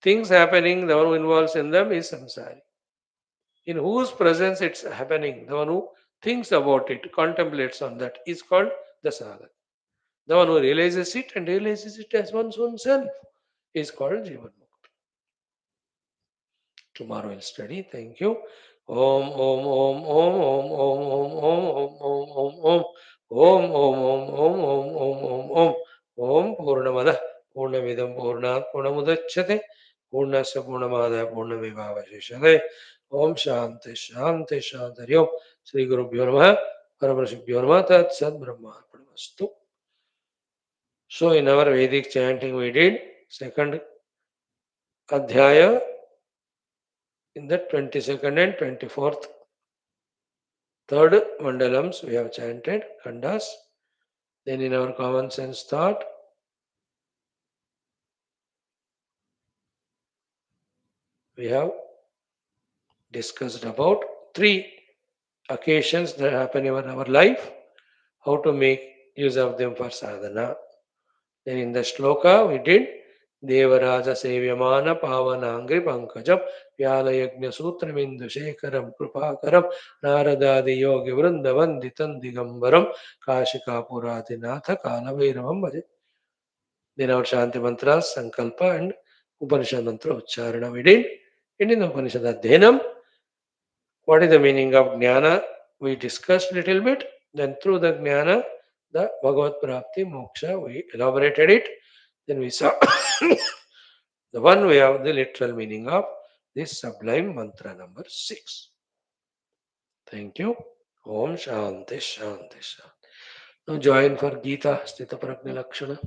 Things happening, the one who involves in them is samsari. In whose presence it's happening, the one who thinks about it, contemplates on that, is called the sadhaka. The one who realizes it and realizes it as one's own self is called Jivan Mukta. Tomorrow we'll study. Thank you. Om Om Om Om Om Om Om Om Om Om Om Om Om Om Om Om Om Om Om Purnamada Purnamidam Purnat Purnamudachyate Purnasya Purnamada Purnamivavashishate Om Shanti Shanti Shanti Hari Om Sri Gurubhyo Namaha Parabrahmashibhyo Namaha Tat Sat Brahmarpanamastu. So in our Vedic chanting we did second Adhyaya in the 22nd and 24th. Third mandalams we have chanted, khandas. Then in our common sense thought, we have discussed about three occasions that happen in our life, how to make use of them for sadhana. Then in the shloka we did Devaraja Sevyamana Pavanangri Pankajam Vyalayagnya Sutramindu Shekaram Krupakaram Naradadi Yogi Vrindavanditan Digambaram Kashika Puradinatha Kalavairamam Bhaje. Then our Shanti mantras, Sankalpa and Upanishad mantra Ucharana we did. And in the Upanishad Adhenam, what is the meaning of Jnana? We discussed a little bit. Then through the Jnana, the Bhagavad PRAPTHI, MOKSHA, we elaborated it. Then we saw the one way of the literal meaning of this sublime mantra number 6. Thank you. Om Shanti Shanti Shanti. Now join for Gita Sthita Prajna Lakshana.